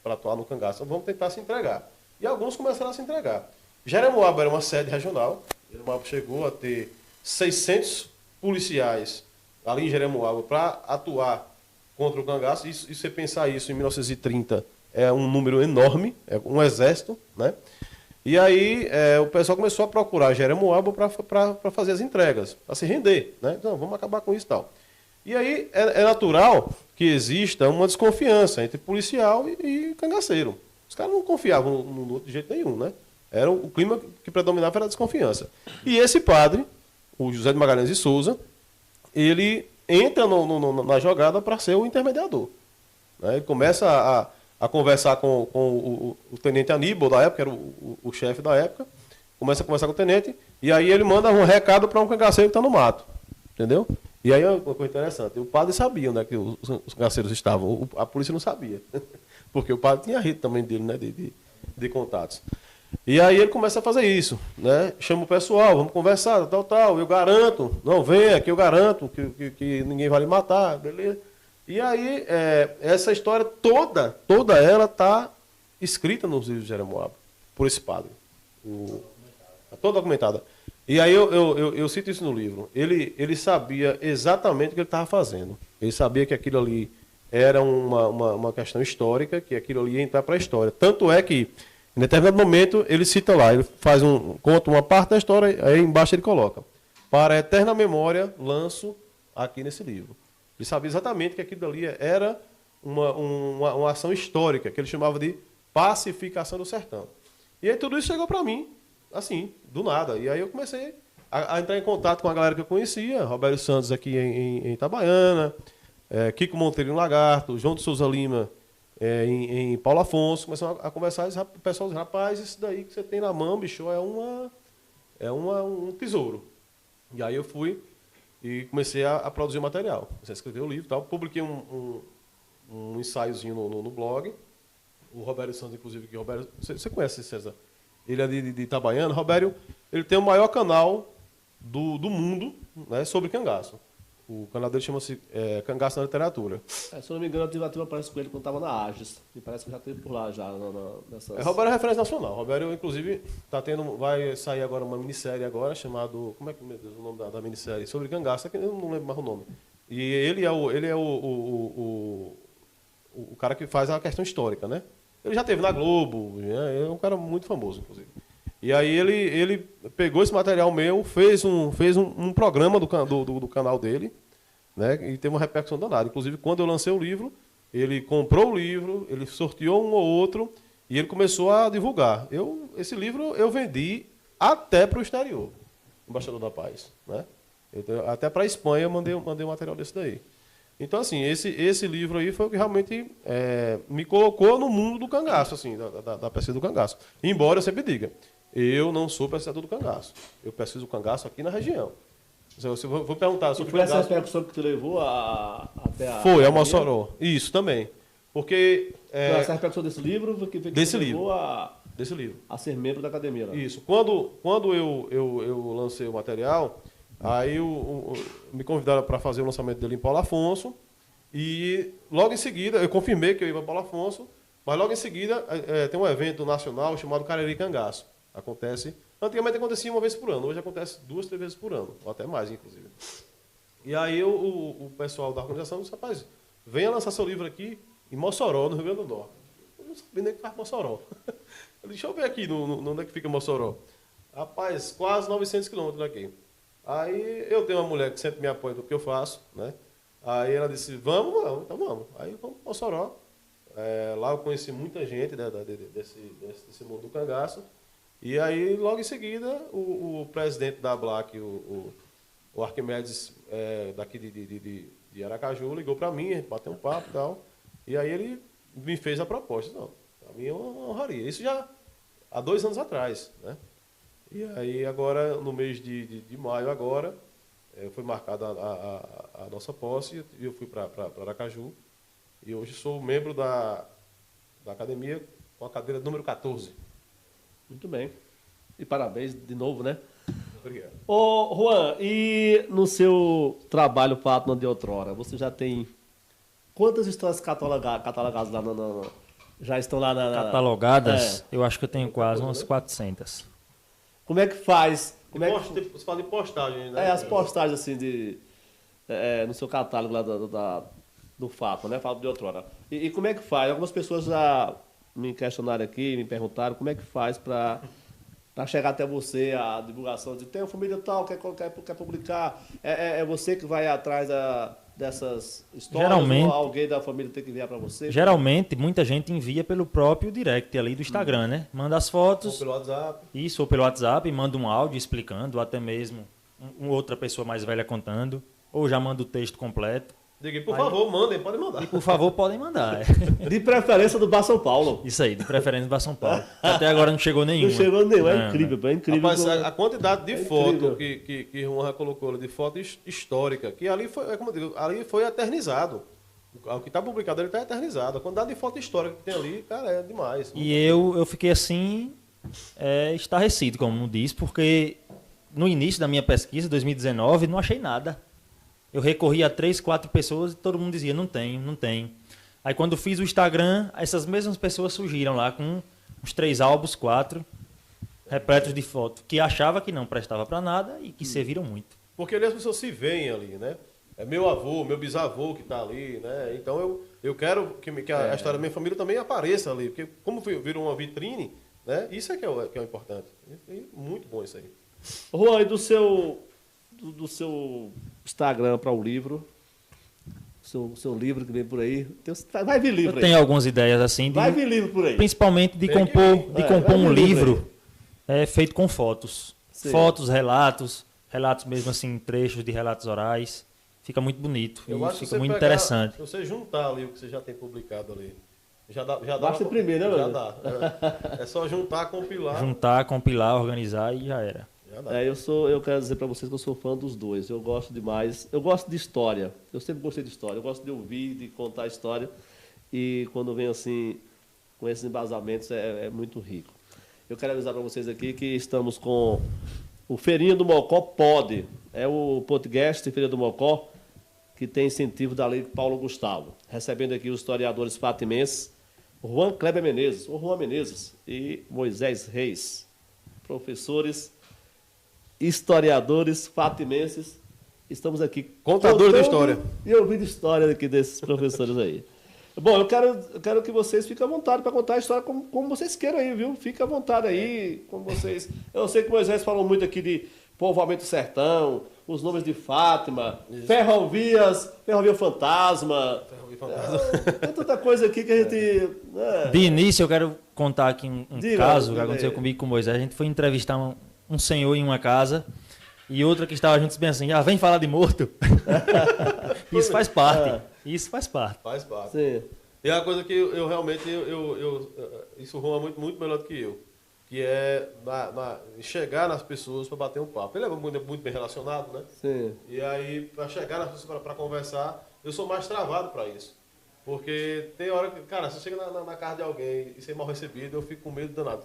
atuar no cangaço, então vamos tentar se entregar. E alguns começaram a se entregar. Jeremoabo era uma sede regional, Jeremoabo chegou a ter 600 policiais ali em Jeremoabo para atuar contra o cangaço. E você pensar isso em 1930 é um número enorme, é um exército, né? E aí o pessoal começou a procurar Jeremoabo para fazer as entregas, para se render, né? Então vamos acabar com isso e tal. E aí é natural que exista uma desconfiança entre policial e cangaceiro. Os caras não confiavam no outro de jeito nenhum, né? O clima que predominava era a desconfiança. E esse padre, o José de Magalhães de Souza, ele entra na jogada para ser o intermediador. Né? Ele começa a conversar com o tenente Aníbal da época, que era o chefe da época, começa a conversar com o tenente, e aí ele manda um recado para um cangaceiro que está no mato. Entendeu? E aí é uma coisa interessante, o padre sabia onde é que os cangaceiros estavam, a polícia não sabia. Porque o padre tinha rede também dele, né, de contatos. E aí ele começa a fazer isso, né? Chama o pessoal, vamos conversar, tal. Eu garanto, não, venha que eu garanto que ninguém vai lhe matar, beleza? E aí essa história toda ela está escrita nos livros de Jeremoabo, por esse padre. Está toda documentada. E aí eu cito isso no livro. Ele sabia exatamente o que ele estava fazendo. Ele sabia que aquilo ali era uma questão histórica, que aquilo ali ia entrar para a história. Tanto é que, em determinado momento, ele cita lá, ele conta uma parte da história, aí embaixo ele coloca: para a eterna memória, lanço aqui nesse livro. Ele sabia exatamente que aquilo ali era uma ação histórica, que ele chamava de pacificação do sertão. E aí tudo isso chegou para mim, assim, do nada. E aí eu comecei a entrar em contato com a galera que eu conhecia, Roberto Santos aqui em Itabaiana, Kiko Monteiro em Lagarto, João de Souza Lima em Paulo Afonso. Começamos a conversar, o pessoal diz, rapaz, isso daí que você tem na mão, bicho, é um tesouro. E aí eu fui e comecei a produzir material. Comecei a escrever o livro e tal. Publiquei um ensaiozinho no blog. O Roberto Santos, inclusive, que Roberto, você conhece, César? Ele é de Itabaiana. Roberto, ele tem o maior canal do mundo, né, sobre cangaço. O canal dele chama-se Cangaço na Literatura. Se eu não me engano, eu tive uma palestra com ele quando estava na Agis. Me parece que já teve por lá já. Nessas... Roberto é referência nacional. Roberto, inclusive, vai sair agora uma minissérie agora, chamado... Como é que, meu Deus, o nome da minissérie? Sobre cangaço, que eu não lembro mais o nome. E ele é o cara que faz a questão histórica, né? Ele já esteve na Globo, né? É um cara muito famoso, inclusive. E aí ele pegou esse material meu, fez um programa do canal dele, né? E teve uma repercussão danada. Inclusive, quando eu lancei o livro, ele comprou o livro, ele sorteou um ou outro e ele começou a divulgar. Esse livro eu vendi até para o exterior, Embaixador da Paz, né? Até para a Espanha eu mandei um material desse daí. Então, assim, esse livro aí foi o que realmente me colocou no mundo do cangaço, assim, da pesquisa do cangaço. Embora eu sempre diga, eu não sou pesquisador do cangaço. Eu pesquiso do cangaço aqui na região. Se eu vou perguntar sobre o cangaço... Foi essa repercussão que te levou até a... Foi, a Mossoró. Isso, também. Porque... Foi essa repercussão desse livro que desse te livro. levou desse livro. A ser membro da academia. Né? Isso. Quando eu lancei o material, aí me convidaram para fazer o lançamento dele em Paulo Afonso. E logo em seguida, eu confirmei que eu ia para Paulo Afonso, mas logo em seguida tem um evento nacional chamado Cariri Cangaço. Antigamente acontecia uma vez por ano, hoje acontece 2, 3 vezes por ano, ou até mais, inclusive. E aí o pessoal da organização disse, rapaz, venha lançar seu livro aqui em Mossoró, no Rio Grande do Norte. Eu não sabia nem que faz Mossoró. Eu disse, deixa eu ver aqui onde é que fica Mossoró. Rapaz, quase 900 quilômetros daqui. Aí eu tenho uma mulher que sempre me apoia do que eu faço, né? Aí ela disse, vamos, então vamos. Aí vamos para Mossoró. Lá eu conheci muita gente desse mundo do cangaço. E aí, logo em seguida, o presidente da ABLAC, o Arquimedes, daqui de Aracaju, ligou para mim, bateu um papo e tal. E aí ele me fez a proposta. Não, Para mim é uma honraria. Isso já há 2 anos atrás, né? E aí agora, no mês de maio agora, foi marcada a nossa posse e eu fui para Aracaju. E hoje sou membro da academia com a cadeira número 14. Muito bem. E parabéns de novo, né? Obrigado. Ô, Juan, e no seu trabalho Fátima de outrora, você já tem quantas histórias catalogadas lá já estão lá Catalogadas, eu acho que eu tenho quase umas 400. Como é que faz? Você fala de postagem, né? As postagens assim no seu catálogo lá do Fátima, né? Fátima de outrora. E como é que faz? Algumas pessoas já me questionaram aqui, me perguntaram como é que faz para chegar até você a divulgação de tem uma família tal, quer publicar, é você que vai atrás dessas histórias, Geralmente, ou alguém da família tem que enviar para você? Geralmente, muita gente envia pelo próprio direct ali do Instagram, né? Manda as fotos. Ou pelo WhatsApp. Isso, ou pelo WhatsApp, manda um áudio explicando, ou até mesmo outra pessoa mais velha contando, ou já manda o texto completo. Diga, por favor, mandem, podem mandar. E por favor, podem mandar. De preferência do Bar São Paulo. Isso aí, de preferência do Bar São Paulo. Até agora não chegou nenhuma. Não chegou nenhuma, é Não, incrível, é incrível. Rapaz, a quantidade de foto incrível. que Juan já colocou, de foto histórica, que ali foi, como eu digo, ali foi eternizado. O que está publicado ele está eternizado. A quantidade de foto histórica que tem ali, cara, é demais. E eu fiquei assim, estarrecido, como não diz, porque no início da minha pesquisa, 2019, não achei nada. Eu recorri a 3, 4 pessoas e todo mundo dizia, não tenho, não tenho. Aí quando fiz o Instagram, essas mesmas pessoas surgiram lá com uns 3 álbuns, 4, repletos de fotos, que achava que não prestava para nada e que serviram muito. Porque ali as pessoas se veem ali, né? É meu avô, meu bisavô que está ali, né? Então eu quero que a história da minha família também apareça ali. Porque como virou uma vitrine, né? Isso é que é o importante. E muito bom isso aí. Juan, e do seu Instagram para o livro, seu livro que vem por aí, vai vir livro Eu aí. tenho algumas ideias assim, Vai vir livro por aí. principalmente de Tem que compor um vai vir livro feito com fotos. Sim. Fotos, relatos mesmo assim, trechos de relatos orais. Fica muito bonito Eu e acho que fica você muito pegar, interessante. se você juntar ali o que você já tem publicado ali, já dá Basta imprimir, né, já meu? dá. É só juntar, compilar. Juntar, compilar, organizar e já era. Já dá. Eu quero dizer para vocês que eu sou fã dos dois. Eu gosto demais. Eu gosto de história. Eu sempre gostei de história. Eu gosto de ouvir, de contar história. E quando vem assim, com esses embasamentos, é muito rico. Eu quero avisar para vocês aqui que estamos com o Feirinha do Mocó Pod. É o podcast Feirinha do Mocó que tem incentivo da Lei Paulo Gustavo. Recebendo aqui os historiadores fatimenses, Juan Kleber Menezes, ou Juan Menezes, e Moisés Reis. Professores, historiadores fatimenses, estamos aqui Contadores de contando história. e ouvindo história aqui desses professores aí. Bom, eu quero que vocês fiquem à vontade para contar a história como vocês queiram aí, viu? Fiquem à vontade aí, como vocês... Eu sei que Moisés falou muito aqui de povoamento do sertão, os nomes de Fátima, ferrovia fantasma. Tem tanta coisa aqui que a gente... De início, eu quero contar aqui um Diga, caso que diga aconteceu aí. comigo com o Moisés. A gente foi entrevistar um senhor em uma casa e outra que estava junto disse bem assim, vem falar de morto. Isso faz parte. Isso faz parte. Faz parte. Sim. E a coisa que eu realmente, isso Juan é muito, muito melhor do que eu, que é chegar nas pessoas para bater um papo. Ele é muito bem relacionado, né? Sim. E aí, para chegar nas pessoas para conversar, eu sou mais travado para isso. Porque tem hora que, cara, se você chega na casa de alguém e ser mal recebido, eu fico com medo danado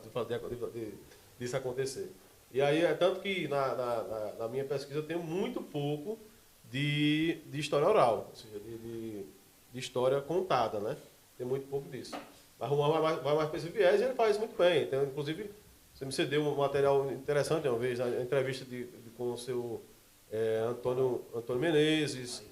disso acontecer. E aí, é tanto que na minha pesquisa eu tenho muito pouco de história oral, ou seja, de história contada, né? Tem muito pouco disso. Mas o Juan vai mais para esse viés e ele faz muito bem. Então, inclusive, você me cedeu um material interessante uma vez, na entrevista com o seu Antônio Menezes,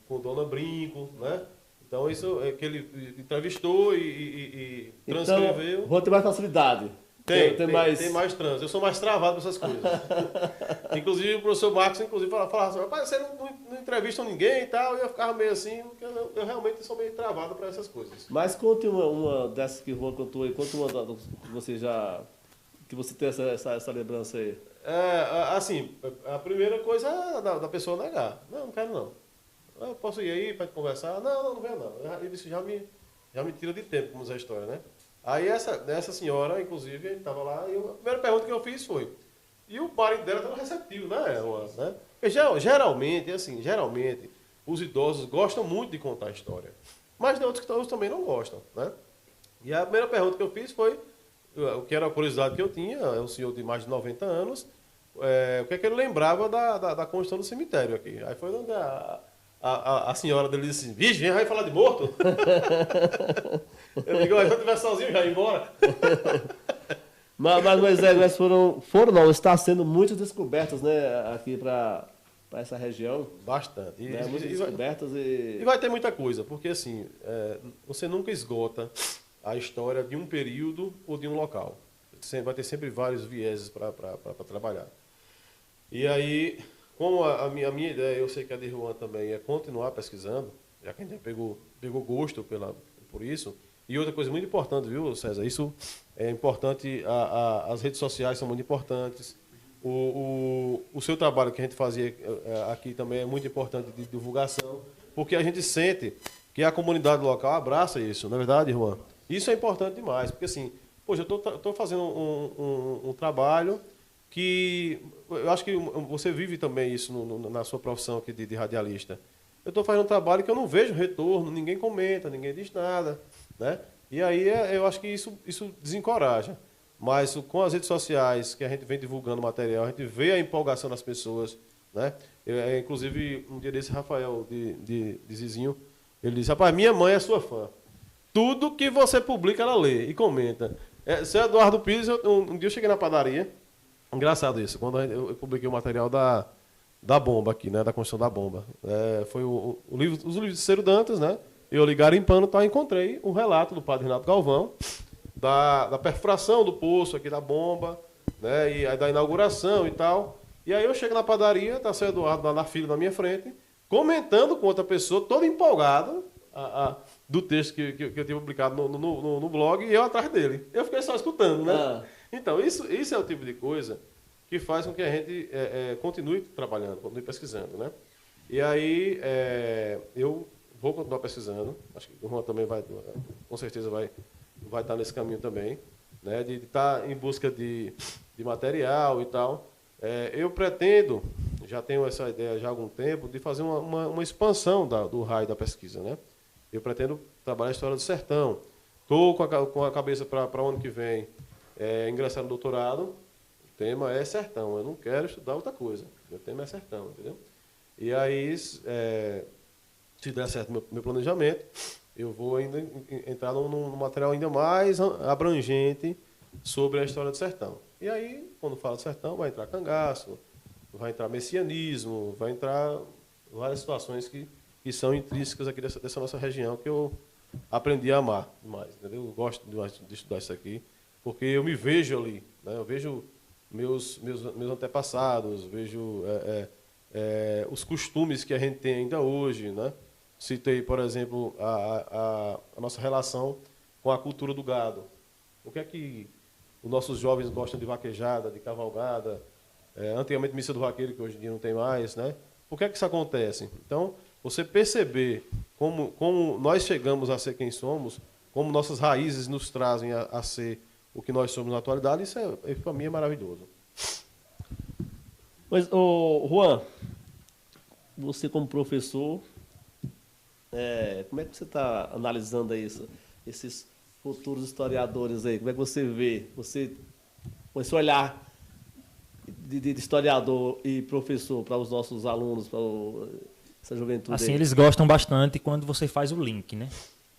com Dona Brinco, né? Então, isso é que ele entrevistou e transcreveu. Então, vou ter mais facilidade. Tem mais trânsito. Eu sou mais travado com essas coisas. Inclusive, o professor Marcos falava assim, rapaz, você não entrevista ninguém e tal, e eu ficava meio assim, porque eu realmente sou meio travado para essas coisas. Mas conte uma dessas que o Juan contou aí, conte uma que você que você tem essa lembrança aí. Assim, a primeira coisa é da pessoa negar. Não quero não. Eu posso ir aí para conversar? Não venho não. Isso já me tira de tempo, como diz a história, né? Aí essa senhora, inclusive, estava lá, e a primeira pergunta que eu fiz foi, e o marido dela estava receptivo, né? Porque geralmente, os idosos gostam muito de contar a história, mas outros idosos também não gostam, né? E a primeira pergunta que eu fiz foi, o que era a curiosidade que eu tinha, é um senhor de mais de 90 anos, o que é que ele lembrava da construção do cemitério aqui. Aí foi onde a senhora dele disse assim, vixe, vai falar de morto? Eu digo, se eu estiver sozinho, já ia embora. Mas Moisés, foram não, está sendo muitas descobertas, né, aqui para essa região. Bastante. Né, muitas descobertas e vai ter muita coisa, porque assim, você nunca esgota a história de um período ou de um local. Vai ter sempre vários vieses para trabalhar. E aí, como a minha ideia, eu sei que a de Juan também, é continuar pesquisando, já que a gente já pegou gosto por isso. E outra coisa muito importante, viu, César? Isso é importante, as redes sociais são muito importantes. O seu trabalho que a gente fazia aqui também é muito importante de divulgação, porque a gente sente que a comunidade local abraça isso, não é verdade, Juan? Isso é importante demais, porque assim, poxa, eu estou fazendo um trabalho que eu acho que você vive também isso na sua profissão aqui de radialista. Eu estou fazendo um trabalho que eu não vejo retorno, ninguém comenta, ninguém diz nada, né? E aí eu acho que isso desencoraja. Mas com as redes sociais, que a gente vem divulgando material, a gente vê a empolgação das pessoas, né? Inclusive, um dia desse, Rafael, de Zizinho, ele disse, rapaz, minha mãe é sua fã. Tudo que você publica, ela lê e comenta. Seu Eduardo Pires, um dia eu cheguei na padaria, engraçado isso, quando eu publiquei o material da bomba aqui, né? Da construção da bomba. Foi os livros de Ciro Dantas, né? Eu li garimpando, encontrei um relato do padre Renato Galvão, da perfuração do poço aqui da bomba, né? E aí da inauguração e tal. E aí eu chego na padaria, tá seu Eduardo lá na fila na minha frente, comentando com outra pessoa, todo empolgado, do texto que eu tinha publicado no blog, e eu atrás dele. Eu fiquei só escutando, né? Então, isso é o tipo de coisa que faz com que a gente continue trabalhando, continue pesquisando, né? E aí, eu vou continuar pesquisando, acho que o Juan também com certeza vai estar nesse caminho também, né? De estar em busca de material e tal. Eu pretendo, já tenho essa ideia já há algum tempo, de fazer uma expansão do raio da pesquisa, né? Eu pretendo trabalhar a história do sertão. Estou com a cabeça para o ano que vem ingressar no doutorado. O tema é sertão. Eu não quero estudar outra coisa. Meu tema é sertão, entendeu? E aí, se der certo meu planejamento, eu vou ainda entrar num material ainda mais abrangente sobre a história do sertão. E aí, quando fala de sertão, vai entrar cangaço, vai entrar messianismo, vai entrar várias situações que são intrínsecas aqui dessa nossa região, que eu aprendi a amar demais, entendeu? Eu gosto de estudar isso aqui, porque eu me vejo ali, né? Eu vejo meus antepassados, vejo os costumes que a gente tem ainda hoje, né? Citei, por exemplo, a nossa relação com a cultura do gado. O que é que os nossos jovens gostam de vaquejada, de cavalgada, antigamente missa do vaqueiro, que hoje em dia não tem mais, né? Por que é que isso acontece? Então, você perceber como nós chegamos a ser quem somos, como nossas raízes nos trazem a ser o que nós somos na atualidade, isso para mim é maravilhoso. Mas, Juan, você como professor, como é que você está analisando isso, esses futuros historiadores aí? Como é que você vê? Com esse olhar de historiador e professor para os nossos alunos, para essa juventude? Assim, aí? eles gostam bastante quando você faz o link, né?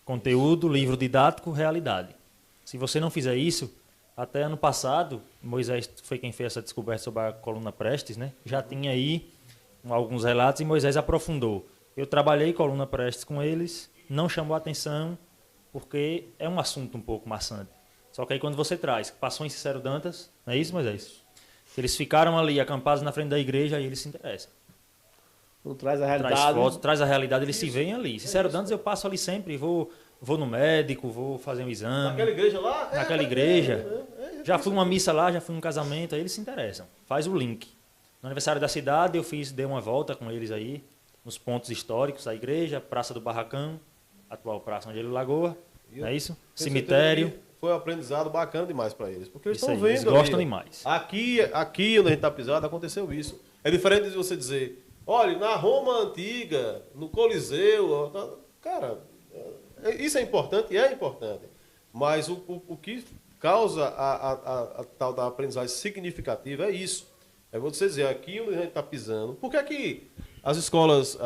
Conteúdo, livro didático, realidade. Se você não fizer isso, até ano passado, Moisés foi quem fez essa descoberta sobre a coluna Prestes, né? Já tinha aí alguns relatos e Moisés aprofundou. Eu trabalhei coluna Prestes com eles, não chamou a atenção, porque é um assunto um pouco maçante. Só que aí quando você traz, passou em Cícero Dantas, não é isso, Moisés? Eles ficaram ali acampados na frente da igreja e eles se interessam. Então, traz a realidade. Traz fotos, traz a realidade, eles se veem ali. Cícero Dantas eu passo ali sempre, vou no médico, vou fazer um exame. Naquela igreja lá? Naquela igreja. Já fui uma missa lá, já fui num casamento, aí eles se interessam. Faz o link. No aniversário da cidade eu dei uma volta com eles aí, nos pontos históricos, a igreja, Praça do Barracão, atual Praça Angelo Lagoa, não é isso? Cemitério. foi um aprendizado bacana demais para eles. Porque eles Isso estão aí, vendo. eles gostam ali, demais. Aqui onde a gente está pisado, aconteceu isso. É diferente de você dizer, olha, na Roma Antiga, no Coliseu. Cara, isso é importante? É importante. Mas o que causa a tal da aprendizagem significativa é isso. É você dizer, aqui onde a gente está pisando. Por que aqui as escolas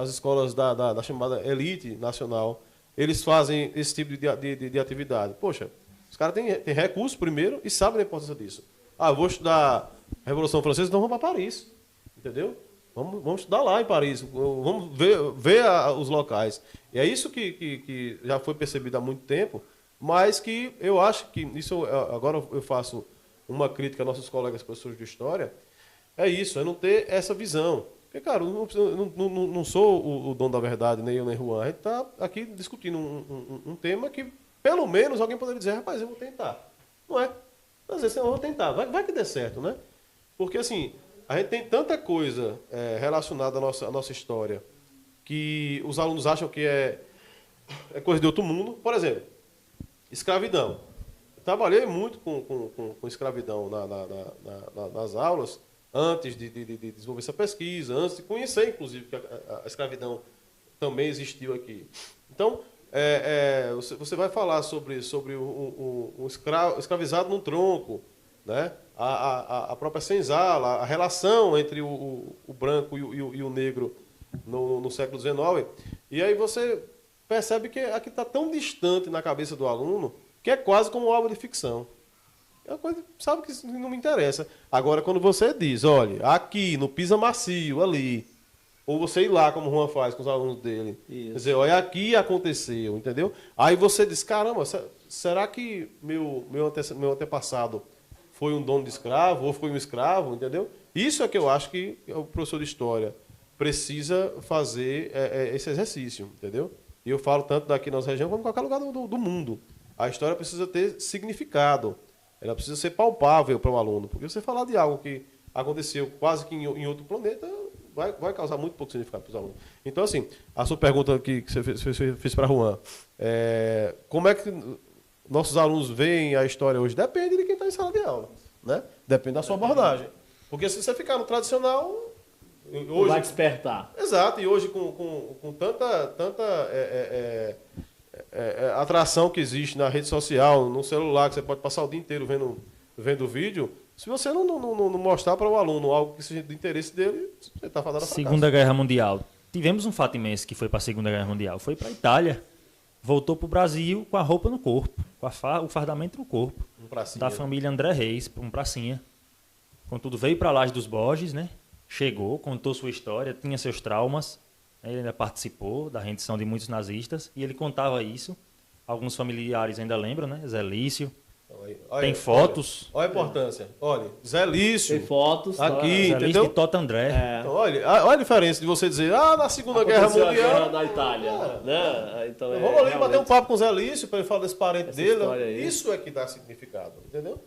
da chamada elite nacional, eles fazem esse tipo de atividade? Poxa, os caras têm recursos primeiro e sabem a importância disso. Eu vou estudar Revolução Francesa, então vamos para Paris. Entendeu? Vamos estudar lá em Paris. Vamos ver os locais. E é isso que já foi percebido há muito tempo, mas que eu acho que, isso agora eu faço uma crítica a nossos colegas professores de História, é isso, é não ter essa visão. Porque, cara, eu não sou o dono da verdade, nem eu nem Juan. A gente está aqui discutindo um tema que, pelo menos, alguém poderia dizer, rapaz, eu vou tentar. Não é? Às vezes eu vou tentar, vai que dê certo, né? Porque, assim, a gente tem tanta coisa relacionada à nossa história que os alunos acham que é coisa de outro mundo. Por exemplo, escravidão. Eu trabalhei muito com escravidão nas aulas, antes de desenvolver essa pesquisa, antes de conhecer, inclusive, que a escravidão também existiu aqui. Então, você vai falar sobre o escravizado num tronco, né? A própria senzala, a relação entre o branco e o negro no século XIX. E aí você percebe que aqui está tão distante na cabeça do aluno que é quase como uma obra de ficção. É uma coisa, sabe, que não me interessa. Agora, quando você diz, olha, aqui, no Pisa Macio, ali, ou você ir lá, como o Juan faz com os alunos dele, quer dizer, olha, aqui aconteceu, entendeu? Aí você diz, caramba, será que meu antepassado foi um dono de escravo, ou foi um escravo, entendeu? Isso é que eu acho que o professor de História precisa fazer esse exercício, entendeu? E eu falo tanto daqui na nossa região como em qualquer lugar do mundo. A história precisa ter significado. Ela precisa ser palpável para o aluno. Porque você falar de algo que aconteceu quase que em outro planeta vai causar muito pouco significado para os alunos. Então, assim, a sua pergunta que você fez para Juan, como é que nossos alunos veem a história hoje? Depende de quem está em sala de aula, né? Depende da sua abordagem. Porque se você ficar no tradicional... Hoje, vai despertar. Exato, e hoje com tanta atração que existe na rede social, no celular, que você pode passar o dia inteiro vendo vídeo, se você não mostrar para o aluno algo que seja do interesse dele, você está fazendo a fracasso. Segunda Guerra Mundial. Tivemos um fato imenso que foi para a Segunda Guerra Mundial. Foi para a Itália. Voltou para o Brasil com a roupa no corpo, com o fardamento no corpo. Da família André Reis, um pracinha. Contudo, veio para Laje dos Borges, né? Chegou, contou sua história, tinha seus traumas. Ele ainda participou da rendição de muitos nazistas. E ele contava isso. Alguns familiares ainda lembram, né? Zé Lício. Tem fotos. Olha a importância. Olha, Zé Lício. Tem fotos. Aqui, Zé entendeu? Lício de Tota André. Então, olha a diferença de você dizer, na Segunda Guerra Mundial... A guerra na Itália. Né? Então, vamos ali bater um papo com o Zé Lício para ele falar desse parente dele. Isso é que dá significado, entendeu?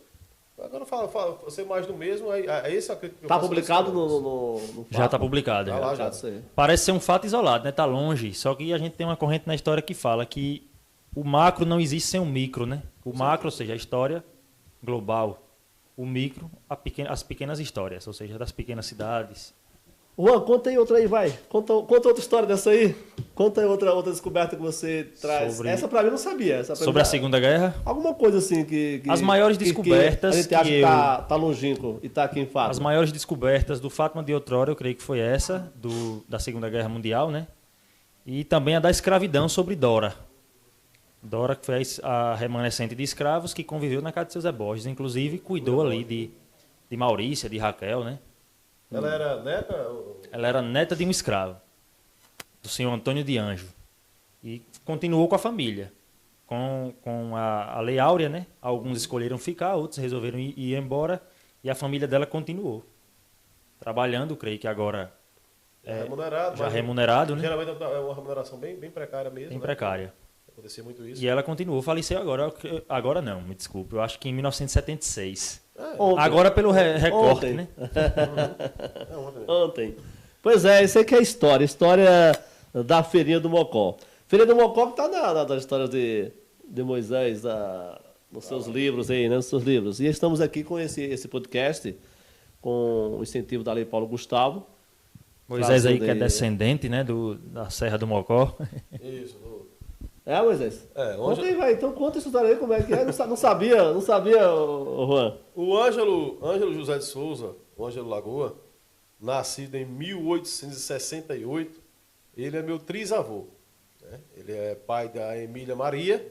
Agora fala, ser mais do mesmo, esse é a crítica que eu faço. Está publicado no Já está publicado. Tá lá, já. Parece ser um fato isolado, né? Está longe. Só que a gente tem uma corrente na história que fala que o macro não existe sem o micro, né? O macro, ou seja, a história global. O micro, as pequenas histórias, ou seja, das pequenas cidades. Juan, conta aí outra aí, vai. Conta outra história dessa aí. Conta aí outra descoberta que você traz. Essa pra mim eu não sabia. Sobre a Segunda Guerra? Alguma coisa assim que as maiores descobertas que a gente acha que tá longínquo e tá aqui em Fátima. As maiores descobertas do Fátima de outrora, eu creio que foi essa, da Segunda Guerra Mundial, né? E também a da escravidão sobre Dora. Dora, que foi a remanescente de escravos que conviveu na casa de seu Zé Borges. Inclusive, cuidou ali de Maurícia, de Raquel, né? Ela era neta? Ela era neta de um escravo, do senhor Antônio de Anjo. E continuou com a família. Com a Lei Áurea, né? Alguns escolheram ficar, outros resolveram ir embora. E a família dela continuou. Trabalhando, creio que agora... remunerado. Remunerado, né? Geralmente é uma remuneração bem precária mesmo. Bem precária. Acontecia muito isso. E ela continuou. Faleceu agora não, me desculpe. Eu acho que em 1976. Ontem. Agora pelo recorte, Ontem. né? Ontem. Pois é, isso aí que é a história. História da Feirinha do Mocó. Feirinha do Mocó que está nas histórias de Moisés, nos seus livros aí, né? Nos seus livros. E estamos aqui com esse podcast, com o incentivo da Lei Paulo Gustavo. Moisés aí que é descendente, né, da Serra do Mocó. Isso. É, Moisés? Conta aí, vai. Então conta essa história aí, como é que é. Não sabia, ô Juan. O Ângelo José de Souza, o Ângelo Lagoa, nascido em 1868, ele é meu trisavô. Né? Ele é pai da Emília Maria,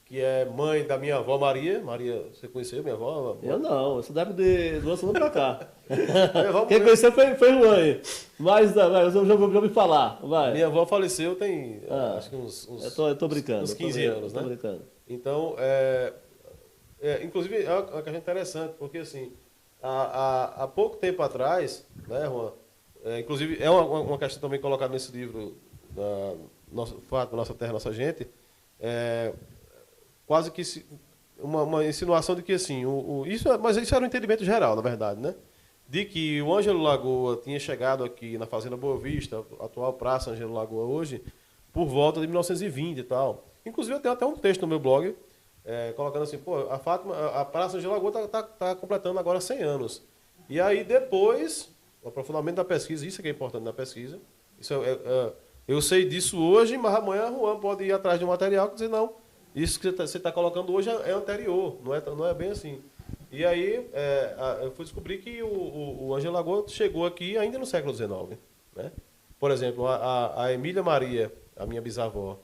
que é mãe da minha avó Maria. Maria, você conheceu minha avó? Eu não, isso deve de 2 anos pra cá. Avó, Quem conheceu foi o Juan aí. Mas eu já ouvi falar. Vai. Minha avó faleceu tem acho que uns eu tô brincando. uns 15 anos, né? Tô brincando. Então, inclusive, é uma questão interessante, porque assim, há pouco tempo atrás, né, Juan? Inclusive, é uma questão também colocada nesse livro, Fato, Nossa Terra, Nossa Gente, quase que uma insinuação de que assim, mas isso era um entendimento geral, na verdade, né? De que o Ângelo Lagoa tinha chegado aqui na Fazenda Boa Vista, atual Praça Ângelo Lagoa hoje, por volta de 1920 e tal. Inclusive, eu tenho até um texto no meu blog, colocando assim, pô, a Praça Ângelo Lagoa tá completando agora 100 anos. E aí depois, o aprofundamento da pesquisa, isso é que é importante na pesquisa, eu sei disso hoje, mas amanhã o Juan pode ir atrás de um material e dizer, não, isso que você está colocando hoje é anterior, não é bem assim. E aí eu fui descobrir que o Ângelo Lagoa chegou aqui ainda no século XIX. Né? Por exemplo, a Emília Maria, a minha bisavó,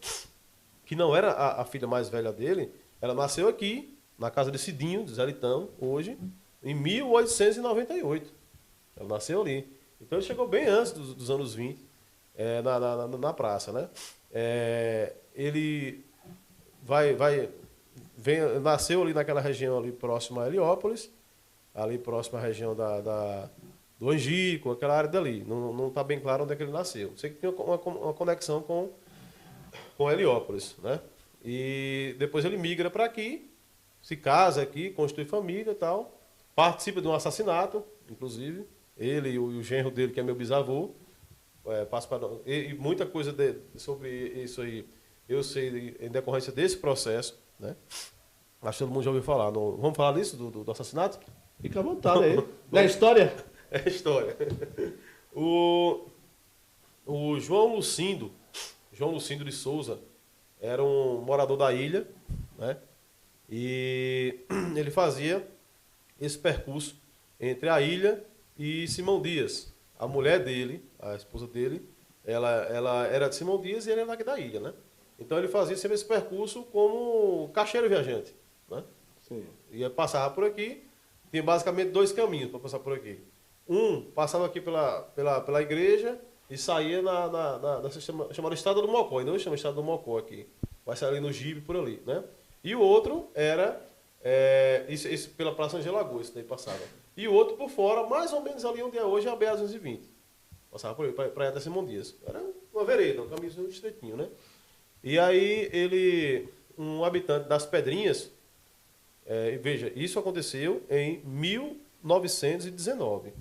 que não era a filha mais velha dele, ela nasceu aqui, na casa de Cidinho, de Zé Litão, hoje, em 1898. Ela nasceu ali. Então ele chegou bem antes dos anos 20, na praça. Né? Ele nasceu ali naquela região ali próxima a Heliópolis, ali próxima à região do Angico, aquela área dali. Não está bem claro onde é que ele nasceu. Sei que tem uma conexão com Heliópolis, né? E depois ele migra para aqui, se casa aqui, constitui família e tal, participa de um assassinato, inclusive, ele e o genro dele, que é meu bisavô, e muita coisa sobre isso aí eu sei em decorrência desse processo, né? Acho que todo mundo já ouviu falar. Vamos falar disso, do assassinato? Fica à vontade aí. É a história? É a história. O João Lucindo de Souza, era um morador da ilha, né? E ele fazia esse percurso entre a ilha e Simão Dias. A mulher dele, a esposa dele, ela era de Simão Dias e ele era daqui da ilha, né? Então ele fazia sempre esse percurso como caixeiro viajante, né? Sim. Ia passar por aqui, tinha basicamente 2 caminhos para passar por aqui. Um passava aqui pela igreja e saía na chamada Estrada do Mocó, ainda não chama Estrada do Mocó aqui, vai sair ali no Gibe por ali, né? E o outro era esse pela Praça Ângelo Lagoa, esse daí passava. E o outro por fora, mais ou menos ali onde é hoje, a BA-220. Passava por aí, para até Simão Dias. Era uma vereda, um caminho estreitinho, né? E aí um habitante das Pedrinhas, veja, isso aconteceu em 1919,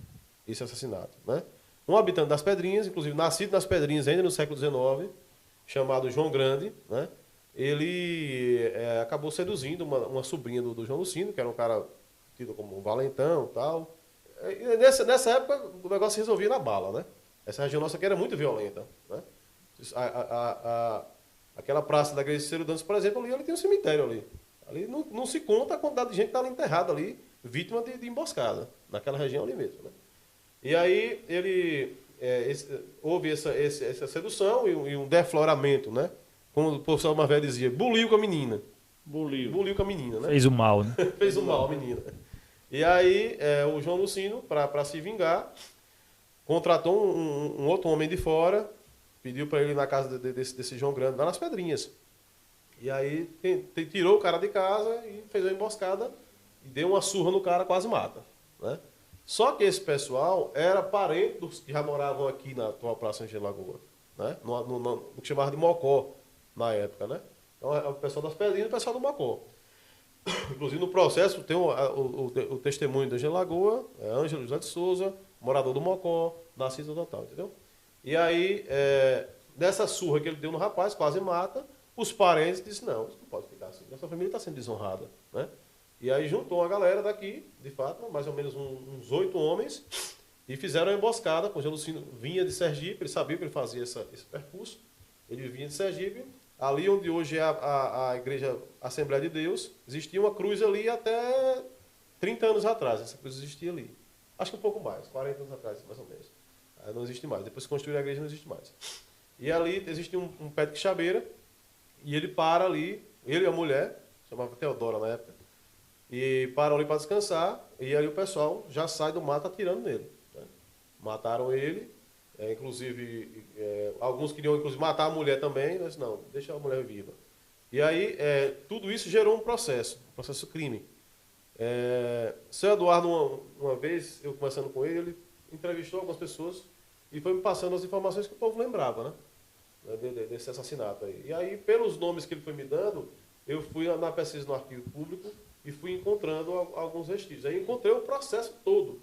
esse assassinato, né? Um habitante das Pedrinhas, inclusive nascido nas Pedrinhas ainda no século XIX, chamado João Grande, né? Ele acabou seduzindo uma sobrinha do João Lucino, que era um cara tido como um valentão e tal. E nessa época o negócio se resolvia na bala, né? Essa região nossa aqui era muito violenta, né? Aquela praça da Igreja de Ciro Dantas, por exemplo, ali tem um cemitério ali. Ali não se conta a quantidade de gente que está ali enterrada ali, vítima de emboscada, naquela região ali mesmo, né? E aí houve essa sedução e um defloramento, né? Como o professor Marvel dizia, buliu com a menina. Buliu com a menina, né? Fez o mal, né? Fez o mal, a menina. E aí o João Lucino, para se vingar, contratou um outro homem de fora, pediu para ele ir na casa desse João Grande, lá nas Pedrinhas. E aí tirou o cara de casa e fez uma emboscada e deu uma surra no cara, quase mata, né? Só que esse pessoal era parente dos que já moravam aqui na atual Praça Ângelo Lagoa, né? No que chamava de Mocó, na época, né? Então é o pessoal das Pedrinhas e o pessoal do Mocó. Inclusive no processo tem o testemunho do Ângelo Lagoa, Ângelo José de Souza, morador do Mocó, nascido total, entendeu? E aí, dessa surra que ele deu no rapaz, quase mata, os parentes disseram, não, isso não pode ficar assim, nossa família está sendo desonrada, né? E aí juntou uma galera daqui, de fato, mais ou menos uns 8 homens, e fizeram uma emboscada, quando o Gelucino vinha de Sergipe, ele sabia que ele fazia esse percurso, ele vinha de Sergipe, ali onde hoje é a igreja Assembleia de Deus, existia uma cruz ali até 30 anos atrás, essa cruz existia ali. Acho que um pouco mais, 40 anos atrás, mais ou menos. Aí não existe mais, depois que construíram a igreja não existe mais. E ali existe um pé de quixabeira, e ele para ali, ele e a mulher, chamava Teodora na época, e param ali para descansar, e ali o pessoal já sai do mato atirando nele. Né? Mataram ele, inclusive, alguns queriam inclusive matar a mulher também, mas não, deixa a mulher viva. E aí, tudo isso gerou um processo crime. Seu Eduardo, uma vez, eu conversando com ele entrevistou algumas pessoas e foi me passando as informações que o povo lembrava, né? Desse assassinato aí. E aí, pelos nomes que ele foi me dando, eu fui na pesquisa no arquivo público e fui encontrando alguns vestígios. Aí encontrei o processo todo.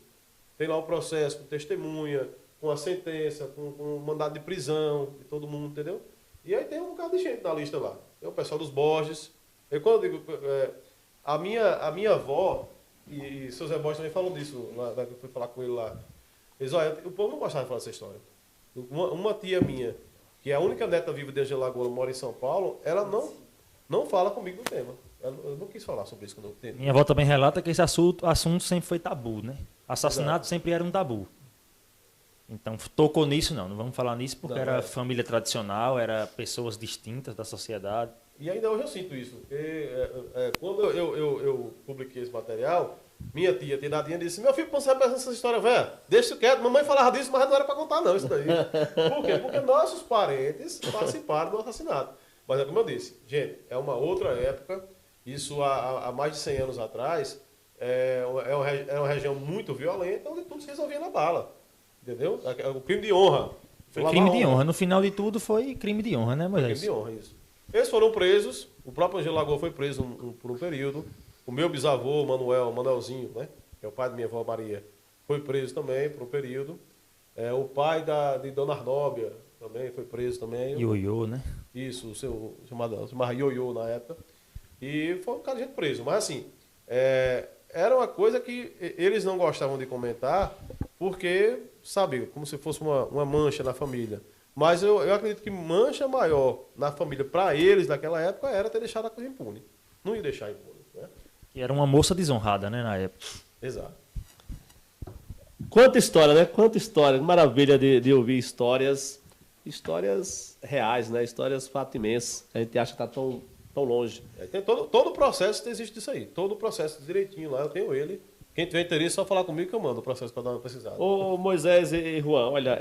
Tem lá o processo com testemunha, com a sentença, com mandado de prisão, de todo mundo, entendeu? E aí tem um bocado de gente na lista lá. Tem o pessoal dos Borges. Eu, quando eu digo, a minha avó, e seu Zé Borges também falou disso, lá, eu fui falar com ele lá. Eles, olha, o povo não gostava de falar essa história. Uma tia minha, que é a única neta viva de Angela Lagoa, mora em São Paulo, ela não fala comigo do tema. Eu não quis falar sobre isso quando eu tentei. Minha avó também relata que esse assunto sempre foi tabu, né? Assassinato sempre era um tabu. Então, tocou nisso, não vamos falar nisso, porque era família tradicional, era pessoas distintas da sociedade. E ainda hoje eu sinto isso, porque quando eu publiquei esse material, minha tia Dinha disse, meu filho, quando você vai essa história, velho, deixa isso quieto, mamãe falava disso, mas não era para contar não, isso daí. Por quê? Porque nossos parentes participaram do assassinato. Mas é como eu disse, gente, é uma outra época, isso há mais de 100 anos atrás, é uma região muito violenta, onde tudo se resolvia na bala, entendeu? O crime de honra. Foi crime de honra, no final de tudo foi crime de honra, né, Moisés? Crime de honra, isso. Eles foram presos, o próprio Angelo Lagoa foi preso por um período, o meu bisavô, Manuelzinho, né, que é o pai da minha avó Maria, foi preso também por um período, o pai de Dona Arnóbia também foi preso também. Ioiô, né? Isso, o seu chamava Ioiô na época, e foi um cara de gente preso, mas assim, era uma coisa que eles não gostavam de comentar, porque, sabe, como se fosse uma mancha na família. Mas eu acredito que mancha maior na família para eles naquela época era ter deixado a coisa impune. Não ia deixar impune. Né? E era uma moça desonrada, né, na época. Exato. Quanta história, né? Quanta história. Maravilha de ouvir histórias reais, né? Histórias fatimensas. A gente acha que está tão longe. Tem todo o processo existe disso aí. Todo o processo direitinho lá, eu tenho ele. Quem tiver interesse, é só falar comigo que eu mando o processo para dar uma pesquisada. Ô Moisés e Juan, olha,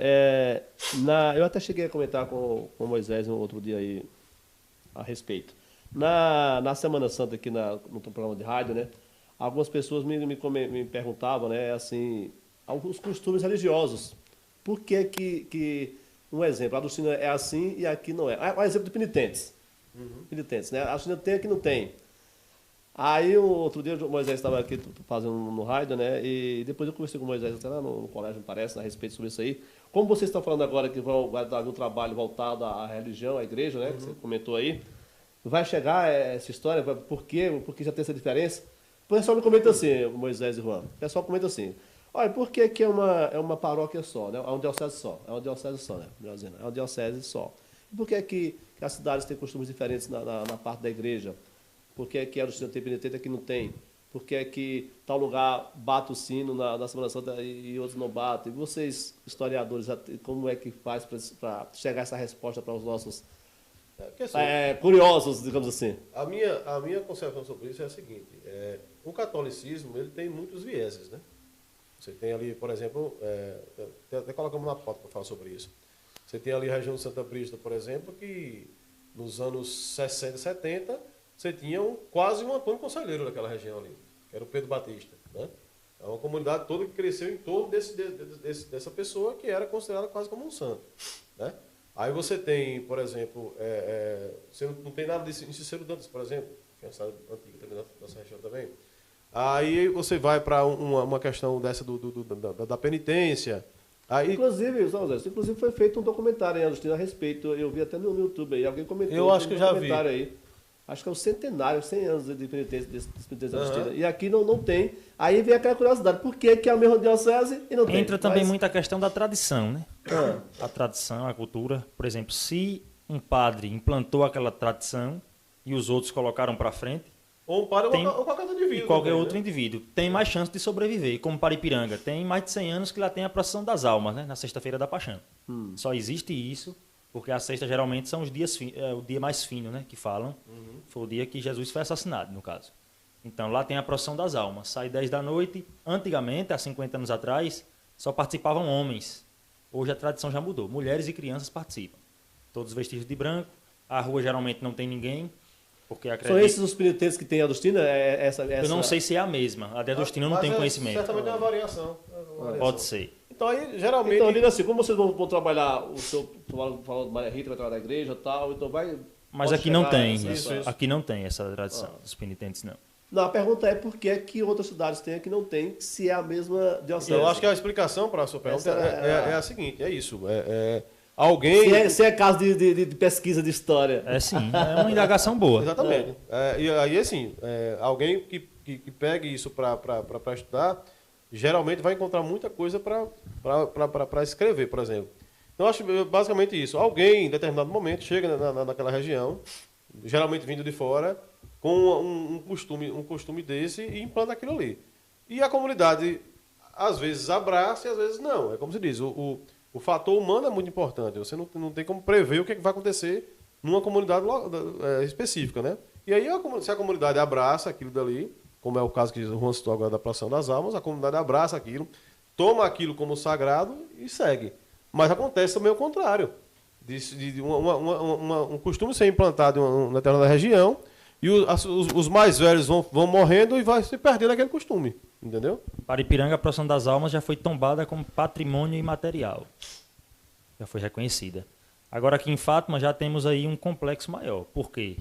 eu até cheguei a comentar com o Moisés um outro dia aí a respeito. Na Semana Santa aqui no programa de rádio, né? Algumas pessoas me perguntavam, né, assim, alguns costumes religiosos. Por que um exemplo, a Agostina é assim e aqui não é? Um exemplo de penitentes. Penitentes, né? A Agostina tem, aqui não tem. Aí, outro dia, o Moisés estava aqui fazendo no rádio, né? E depois eu conversei com o Moisés até lá no colégio, me parece, a respeito sobre isso aí. Como vocês estão falando agora que vai dar um trabalho voltado à religião, à igreja, né? Que você comentou aí. Vai chegar essa história? Por quê? Por que já tem essa diferença? O pessoal me comenta assim, Moisés e Juan. O pessoal comenta assim. Olha, por que é uma paróquia só, né? É uma diocese só. É uma diocese só, né? É uma diocese só. E por que as cidades têm costumes diferentes na parte da igreja? Por que a Agostina tem penitente aqui não tem? Por que tal lugar bate o sino na Semana Santa e outros não batem? E vocês, historiadores, como é que faz para chegar essa resposta para os nossos curiosos, digamos assim? A minha concepção sobre isso é a seguinte. O catolicismo ele tem muitos vieses, né? Você tem ali, por exemplo, até colocamos na pauta para falar sobre isso. Você tem ali a região de Santa Brígida, por exemplo, que nos anos 60 e 70... você tinha quase um Antônio Conselheiro naquela região ali, que era o Pedro Batista. Né? É uma comunidade toda que cresceu em torno dessa pessoa que era considerada quase como um santo. Né? Aí você tem, por exemplo, você não tem nada disso em Cícero Dantas, por exemplo, que é uma cidade antiga também nessa região também. Aí você vai para uma questão dessa da penitência. Aí, inclusive foi feito um documentário em Agostina a respeito, eu vi até no YouTube aí, alguém comentou. Eu acho que já vi. Aí. Acho que é o centenário, 100 anos de penitência dos penitentes agustinos. E aqui não tem. Aí vem aquela curiosidade, por que é a mesma diocese e não tem? Entra também muito a questão da tradição, né? Ah. A tradição, a cultura. Por exemplo, se um padre implantou aquela tradição e os outros colocaram para frente, Ou um padre Tem- ou qualquer outro indivíduo. e qualquer também, outro né? indivíduo tem mais chance de sobreviver, como Paripiranga. Tem mais de 100 anos que lá tem a procissão das almas, né? Na sexta-feira da Paixão. Só existe isso, porque a sexta geralmente são os dias o dia mais fino, né? Que falam. Foi o dia que Jesus foi assassinado, no caso. Então lá tem a procissão das almas. Sai 10 da noite. Antigamente, há 50 anos atrás, só participavam homens. Hoje a tradição já mudou. Mulheres e crianças participam. Todos vestidos de branco. A rua geralmente não tem ninguém. Porque São acredito... esses os penitentes que tem a Adustina? Eu não sei se é a mesma. A de Adustina eu não Mas tenho conhecimento. Certamente é uma variação. Pode ser. Então aí, geralmente... Então, diga assim, como vocês vão trabalhar o seu... Falou de Maria Rita, vai trabalhar na igreja e tal, então vai... Mas pode aqui não chegar tem essa- isso. isso. Aqui não tem essa tradição dos penitentes, não. Não, a pergunta é por que é que outras cidades têm e que não tem, se é a mesma diocese. Eu acho que a explicação para a sua pergunta Essa é a seguinte, é isso. Alguém... Se é caso de pesquisa de história. É sim, é uma indagação boa. Exatamente. E aí, assim, alguém que pegue isso para estudar, geralmente vai encontrar muita coisa para escrever, por exemplo. Então, eu acho basicamente isso. Alguém, em determinado momento, chega naquela região, geralmente vindo de fora, com um costume desse e implanta aquilo ali. E a comunidade, às vezes, abraça e às vezes não. É como se diz, o fator humano é muito importante. Você não tem como prever o que vai acontecer numa comunidade específica, né? E aí, se a comunidade abraça aquilo dali, como é o caso que o Juan citou agora da procissão das almas, a comunidade abraça aquilo, toma aquilo como sagrado e segue. Mas acontece também o contrário. Um costume ser implantado em uma determinada região e os mais velhos vão morrendo e vai se perdendo aquele costume. Entendeu? Paripiranga, a procissão das almas já foi tombada como patrimônio imaterial. Já foi reconhecida. Agora aqui em Fátima já temos aí um complexo maior. Por quê?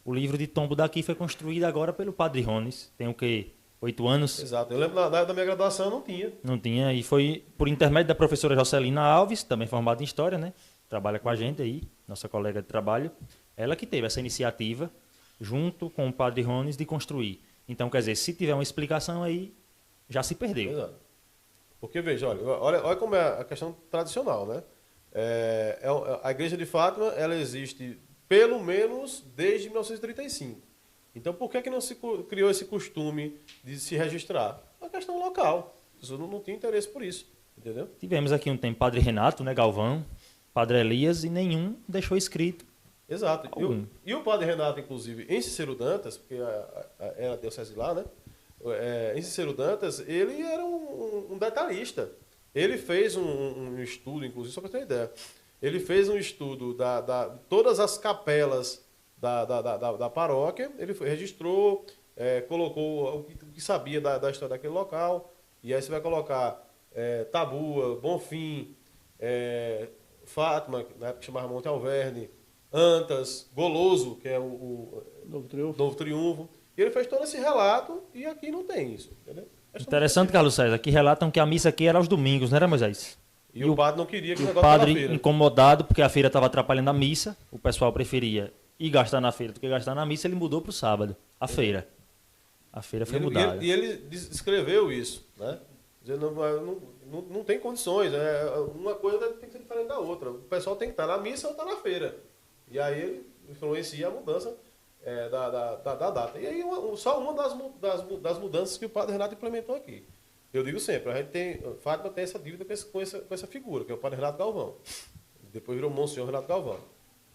O livro de tombo daqui foi construído agora pelo Padre Rones. Tem o quê? 8 anos? Exato. Eu lembro na época da minha graduação não tinha. Não tinha. E foi por intermédio da professora Jocelina Alves, também formada em História, né? Trabalha com a gente aí, nossa colega de trabalho. Ela que teve essa iniciativa, junto com o Padre Rones, de construir. Então, quer dizer, se tiver uma explicação aí, já se perdeu. Exato. Porque, veja, olha como é a questão tradicional, né? A Igreja de Fátima, ela existe pelo menos desde 1935. Então, por que não se criou esse costume de se registrar? É uma questão local. As pessoas não tinham interesse por isso, entendeu? Tivemos aqui um tempo Padre Renato, né, Galvão, Padre Elias, e nenhum deixou escrito. Exato. Algum. E o Padre Renato, inclusive, em Cícero Dantas, porque era a diocese lá, né? Em Cícero Dantas, ele era um detalhista. Ele fez um estudo, inclusive, só para ter uma ideia. Ele fez um estudo de todas as capelas da paróquia, ele registrou, colocou o que sabia da história daquele local, e aí você vai colocar Tabua, Bonfim, Fátima, na época chamava Monte Alverne, Antas, Goloso, que é o Novo Triunfo. E ele fez todo esse relato e aqui não tem isso, entendeu? Interessante, Carlos César, que relatam que a missa aqui era aos domingos, não era, Moisés? E o padre não queria que o O negócio fosse na padre, feira. incomodado, porque a feira estava atrapalhando a missa, o pessoal preferia ir gastar na feira do que gastar na missa, ele mudou para o sábado, a feira. A feira foi mudada. E ele descreveu isso, né? Dizendo, não tem condições, uma coisa tem que ser diferente da outra. O pessoal tem que estar na missa ou estar na feira. E aí ele influencia a mudança da data. E aí só uma das mudanças que o Padre Renato implementou aqui. Eu digo sempre, Fátima tem essa dívida com essa figura, que é o Padre Renato Galvão. Depois virou Monsenhor Renato Galvão.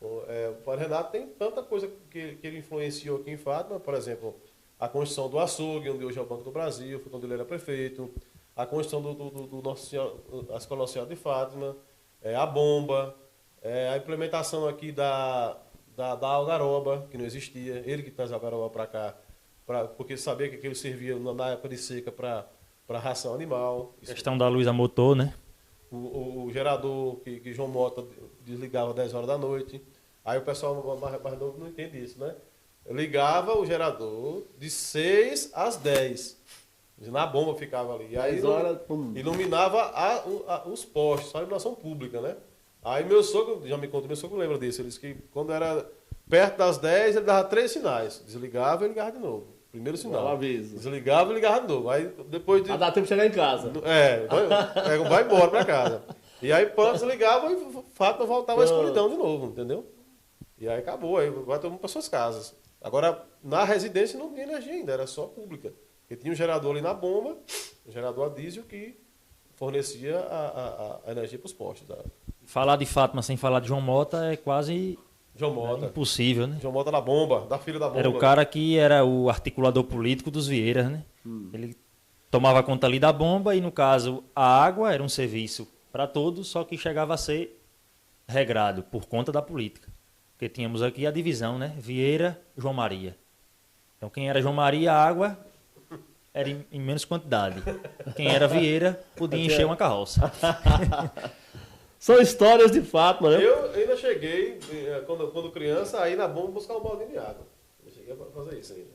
O Padre Renato tem tanta coisa que ele influenciou aqui em Fátima, por exemplo, a construção do açougue, onde hoje é o Banco do Brasil, foi quando ele era prefeito, a construção do a Escola Nossa Senhora de Fátima, a bomba, a implementação aqui da algaroba, que não existia, ele que traz a algaroba para cá, porque sabia que aquilo servia na época de seca para ração animal. A questão da luz a motor, né? O gerador que João Mota desligava às 10 horas da noite. Aí o pessoal mais novo não entende isso, né? Eu ligava o gerador de 6 às 10. Na bomba ficava ali. E aí 10 horas, iluminava os postes, só a iluminação pública, né? Aí meu sogro, já me conta, meu sogro lembra disso. Ele disse que quando era perto das 10 ele dava 3 sinais. Desligava e ligava de novo. Primeiro sinal. Aviso. Desligava e ligava de novo. Aí depois de... Dá tempo de chegar em casa. Vai embora pra casa. E aí pronto, desligava e o Fátima voltava à escuridão de novo, entendeu? E aí acabou, aí vai todo mundo para suas casas. Agora, na residência não tinha energia ainda, era só pública. Porque tinha um gerador ali na bomba, um gerador a diesel que fornecia a energia para os postes. Falar de Fátima sem falar de João Mota é quase João Mota. impossível, né? João Mota da bomba, da filha da bomba. Era o cara que era o articulador político dos Vieiras, né? Ele tomava conta ali da bomba e, no caso, a água era um serviço para todos, só que chegava a ser regrado por conta da política. Porque tínhamos aqui a divisão, né? Vieira, João Maria. Então, quem era João Maria, a água era em menos quantidade. Quem era Vieira, podia encher uma carroça. São histórias de Fátima, né? Eu ainda cheguei, quando criança, aí na bomba buscar um baldinho de água. Eu cheguei a fazer isso ainda,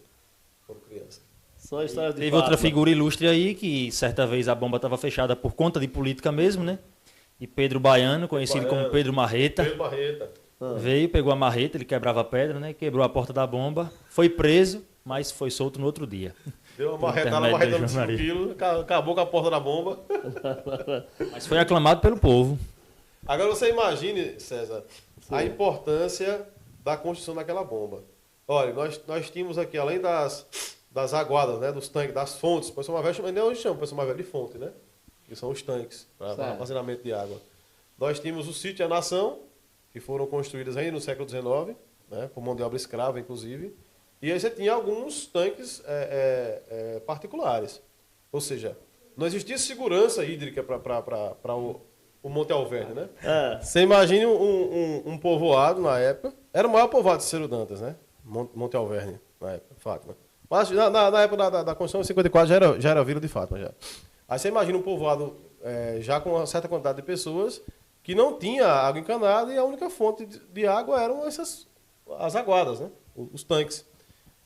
quando criança. São histórias de Teve Fátima. outra figura ilustre aí, que certa vez a bomba estava fechada por conta de política mesmo, né? E Pedro Baiano, conhecido como Pedro Marreta, Pedro Barreta. veio, pegou a marreta, ele quebrava a pedra, né? Quebrou a porta da bomba, foi preso, mas foi solto no outro dia. Deu uma Por marretada, intermédio uma de marretada de João 5 quilos, acabou com a porta da bomba. Mas foi aclamado pelo povo. Agora você imagine, César, a importância da construção daquela bomba. Olha, nós tínhamos aqui, além das aguadas, né, dos tanques, das fontes, o pessoal mais velho, nem hoje chama o pessoal mais velho de fonte, né? Que são os tanques para armazenamento de água. Nós tínhamos o sítio e a nação, que foram construídas ainda no século XIX, né, por mão de obra escrava, inclusive. E aí você tinha alguns tanques particulares. Ou seja, não existia segurança hídrica para o Monte Alverne, né? Você imagine um povoado na época. Era o maior povoado de Ciro Dantas, né? Monte Alverne, na época, Fátima. Mas na época da construção, em 54, já era Vila de Fátima. Já. Aí você imagina um povoado já com uma certa quantidade de pessoas que não tinha água encanada e a única fonte de água eram as aguadas, né? Os tanques.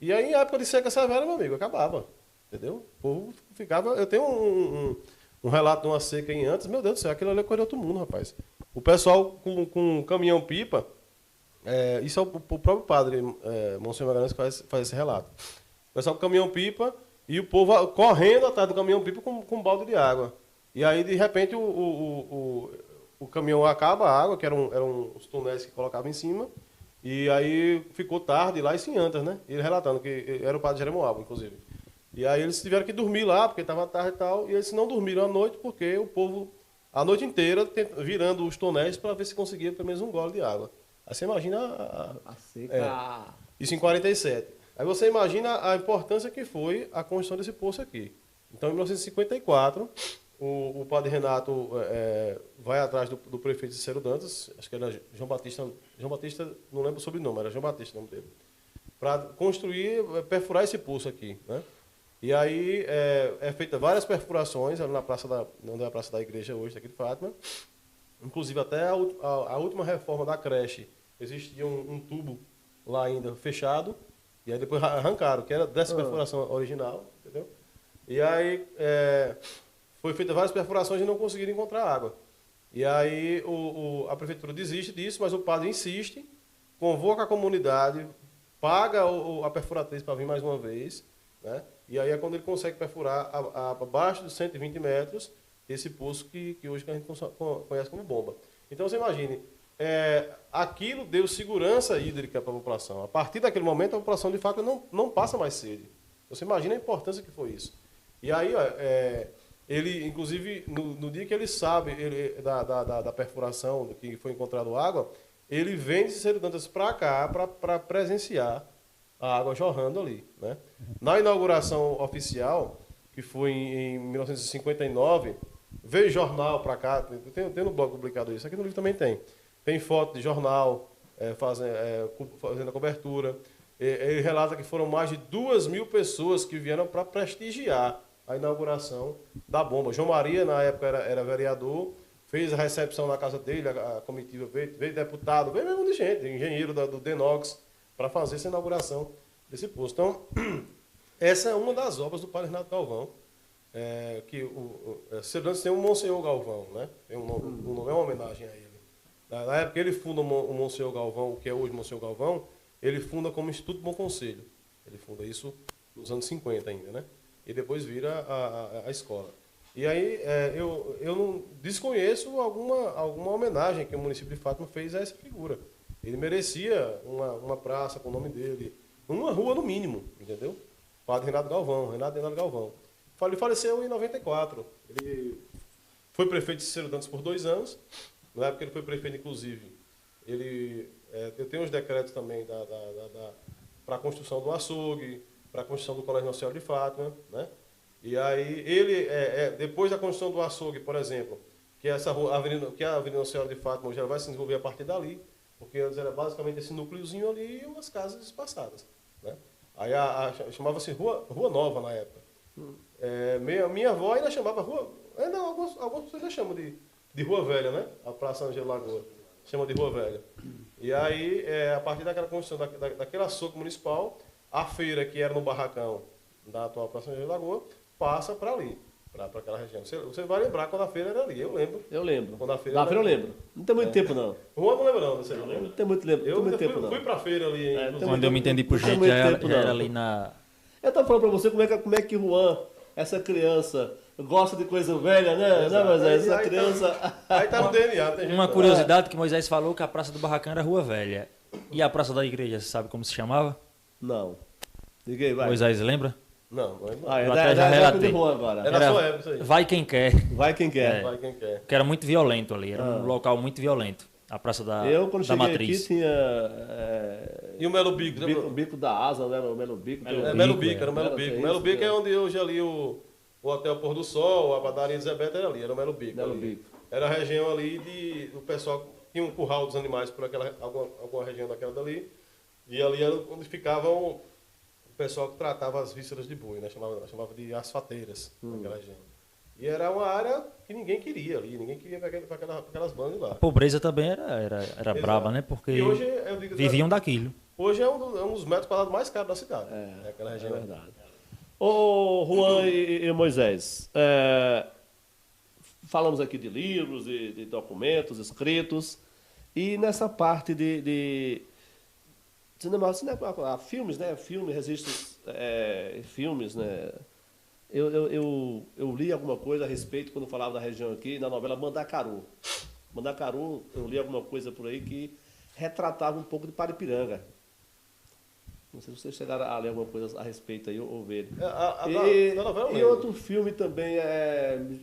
E aí, em época de seca severa, meu amigo, acabava. Entendeu? O povo ficava... Eu tenho um relato de uma seca em antes, meu Deus do céu, aquilo ali é coisa de outro mundo, rapaz. O pessoal com caminhão-pipa, isso é o próprio padre, Monsenhor Magalhães, que faz esse relato. O pessoal com caminhão-pipa e o povo correndo atrás do caminhão-pipa com um balde de água. E aí, de repente, o caminhão acaba a água, que eram os túneis que colocava em cima, e aí ficou tarde lá em Antas, né? Ele relatando que era o padre Jeremoabo, inclusive. E aí eles tiveram que dormir lá, porque estava tarde e tal, e eles não dormiram à noite, porque o povo, a noite inteira, virando os tonéis para ver se conseguia pelo menos um gole de água. Aí você imagina a seca. Isso em 47. Aí você imagina a importância que foi a construção desse poço aqui. Então, em 1954, o padre Renato vai atrás do prefeito de Ciro Dantas, acho que era João Batista, não lembro o sobrenome, era João Batista o nome dele, para perfurar esse poço aqui, né? E aí feita várias perfurações ali na praça onde é a praça da igreja hoje, aqui de Fátima. Inclusive até a última reforma da creche, existia um tubo lá ainda fechado, e aí depois arrancaram, que era dessa perfuração original, entendeu? E aí foi feita várias perfurações e não conseguiram encontrar água. E aí a prefeitura desiste disso, mas o padre insiste, convoca a comunidade, paga a perfuratriz para vir mais uma vez, né? E aí é quando ele consegue perfurar abaixo de 120 metros esse poço que hoje a gente conhece como bomba. Então você imagine, aquilo deu segurança hídrica para a população. A partir daquele momento a população de fato não passa mais sede. Você imagina a importância que foi isso. E aí ele, inclusive, no dia que ele sabe da perfuração, do que foi encontrado água, ele vem de Ciro Dantas para cá para presenciar a água jorrando ali, né? Na inauguração oficial, que foi em 1959, veio jornal para cá, tem no blog publicado isso, aqui no livro também tem foto de jornal fazendo a cobertura. Ele relata que foram mais de 2.000 pessoas que vieram para prestigiar a inauguração da bomba. João Maria, na época, era vereador, fez a recepção na casa dele, a comitiva veio deputado, veio mesmo de gente, engenheiro do Denox, para fazer essa inauguração desse posto. Então, essa é uma das obras do padre Renato Galvão, que o Ciro Dantas tem um Monsenhor Galvão, né? O nome é uma homenagem a ele. Na época ele funda o Monsenhor Galvão, o que é hoje Monsenhor Galvão, ele funda como Instituto Bom Conselho. Ele funda isso nos anos 50 ainda, né? E depois vira a escola. E aí eu não desconheço alguma homenagem que o município de Fátima fez a essa figura. Ele merecia uma praça com o nome dele, uma rua no mínimo, entendeu? Padre Renato Galvão. Ele faleceu em 94. Ele foi prefeito de Cícero Dantas por 2 anos. Na época ele foi prefeito, inclusive, eu tenho os decretos também para a construção do açougue, para a construção do Colégio Nossa Senhora de Fátima, né? E aí ele, depois da construção do açougue, por exemplo, que essa rua, que a Avenida Nossa Senhora de Fátima já vai se desenvolver a partir dali, porque antes era basicamente esse núcleozinho ali e umas casas espaçadas, né? Aí chamava-se Rua Nova na época. Minha avó ainda chamava Rua... Ainda algumas pessoas ainda chamam de Rua Velha, né? A Praça Ângelo Lagoa. Chama de Rua Velha. E aí, a partir daquela construção, daquele açougue municipal, a feira que era no barracão da atual Praça Ângelo Lagoa, passa para ali, para aquela região. Você vai lembrar quando a feira era ali, eu lembro. Eu lembro. Quando a feira da feira eu lembro. Não tem muito tempo, não. Rua não lembro, não. Você lembra? Não tem muito tempo, não. Fui para a feira ali. Quando eu me entendi por gente, já era ali na... Eu estava falando para você como é que Juan, essa criança, gosta de coisa velha, né? Não, mas essa criança... Aí tá no DNA. Uma curiosidade que Moisés falou que a Praça do Barracão era Rua Velha. E a Praça da Igreja, você sabe como se chamava? Não. Diga vai. Moisés lembra? Não. Eu até já relatei. Agora. É da sua época isso aí. Vai quem quer. Vai quem quer. Vai quem quer. Que era muito violento ali, era um local muito violento. A Praça da Matriz. Eu, quando cheguei aqui, tinha... E o Melo Bico? O bico da asa, né? O Melo Bico. Melo Bico, era o Melo Bico. Melo Bico é onde hoje ali o Hotel Pôr do Sol, a padaria de Zé Beto era ali, era o Melo Bico. Era a região ali do pessoal, tinha um curral dos animais por alguma região daquela dali. E ali era onde ficavam o pessoal que tratava as vísceras de boi, né? Chamava de asfateiras, naquela região. E era uma área que ninguém queria ali, ninguém queria para aquelas bandas lá. A pobreza também era braba, né? Porque hoje, viviam daquilo. Hoje é um dos metros quadrados mais caros da cidade. Aquela região. É verdade. Ô, Juan e Moisés, falamos aqui de livros, de documentos escritos, e nessa parte de cinema, filmes, né? Filmes, registros, filmes, né? Eu li alguma coisa a respeito, quando falava da região aqui, na novela Mandacaru. Mandacaru, eu li alguma coisa por aí que retratava um pouco de Paripiranga. Não sei se vocês chegaram a ler alguma coisa a respeito aí ou ver. E outro filme também,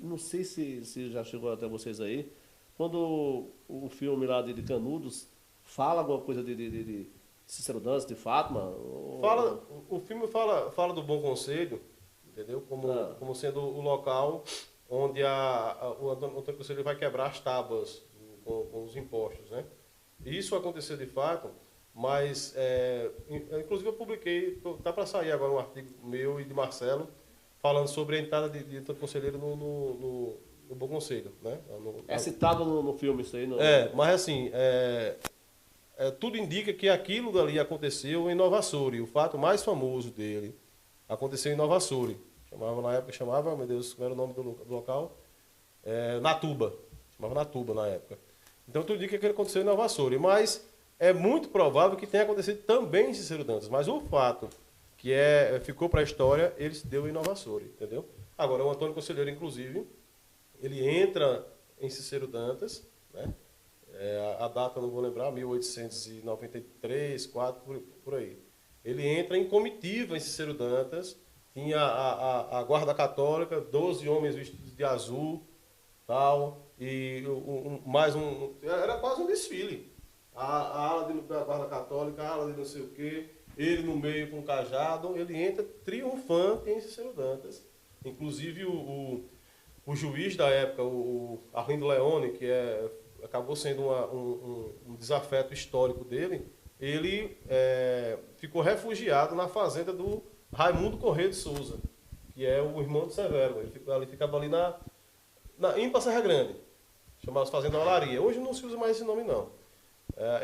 não sei se já chegou até vocês aí, quando o filme lá de Canudos fala alguma coisa de Cícero Dantas, de Fátima. O filme fala do Bom Conselho, entendeu? Como sendo o local onde o Antônio Conselho vai quebrar as tábuas com os impostos, né? E isso aconteceu de fato, mas inclusive eu publiquei, está para sair agora um artigo meu e de Marcelo, falando sobre a entrada de Antônio Conselheiro no Bom Conselho, né? É citado no filme isso aí? Mas assim, tudo indica que aquilo dali aconteceu em Nova Açores. O fato mais famoso dele aconteceu em Nova Açores. Chamava, meu Deus, como era o nome do local? Natuba. Chamava Natuba na época. Então tudo indica que ele aconteceu em Nova Açores. Mas é muito provável que tenha acontecido também em Cícero Dantas. Mas o fato que ficou para a história, ele se deu em Nova Açores, entendeu? Agora, o Antônio Conselheiro, inclusive, ele entra em Cícero Dantas, né? A data eu não vou lembrar, 1893, 4, por aí. Ele entra em comitiva em Cícero Dantas, tinha a guarda católica, 12 homens vestidos de azul, tal, e era quase um desfile. A ala da guarda católica, a ala de não sei o quê, ele no meio com o cajado, ele entra triunfante em Cícero Dantas. Inclusive o juiz da época, o Arlindo Leone, que acabou sendo um desafeto histórico dele, ele ficou refugiado na fazenda do Raimundo Corrêa de Souza, que é o irmão de Severo. Ele ficava ali indo para Serra Grande, chamava-se Fazenda Olaria. Hoje não se usa mais esse nome, não.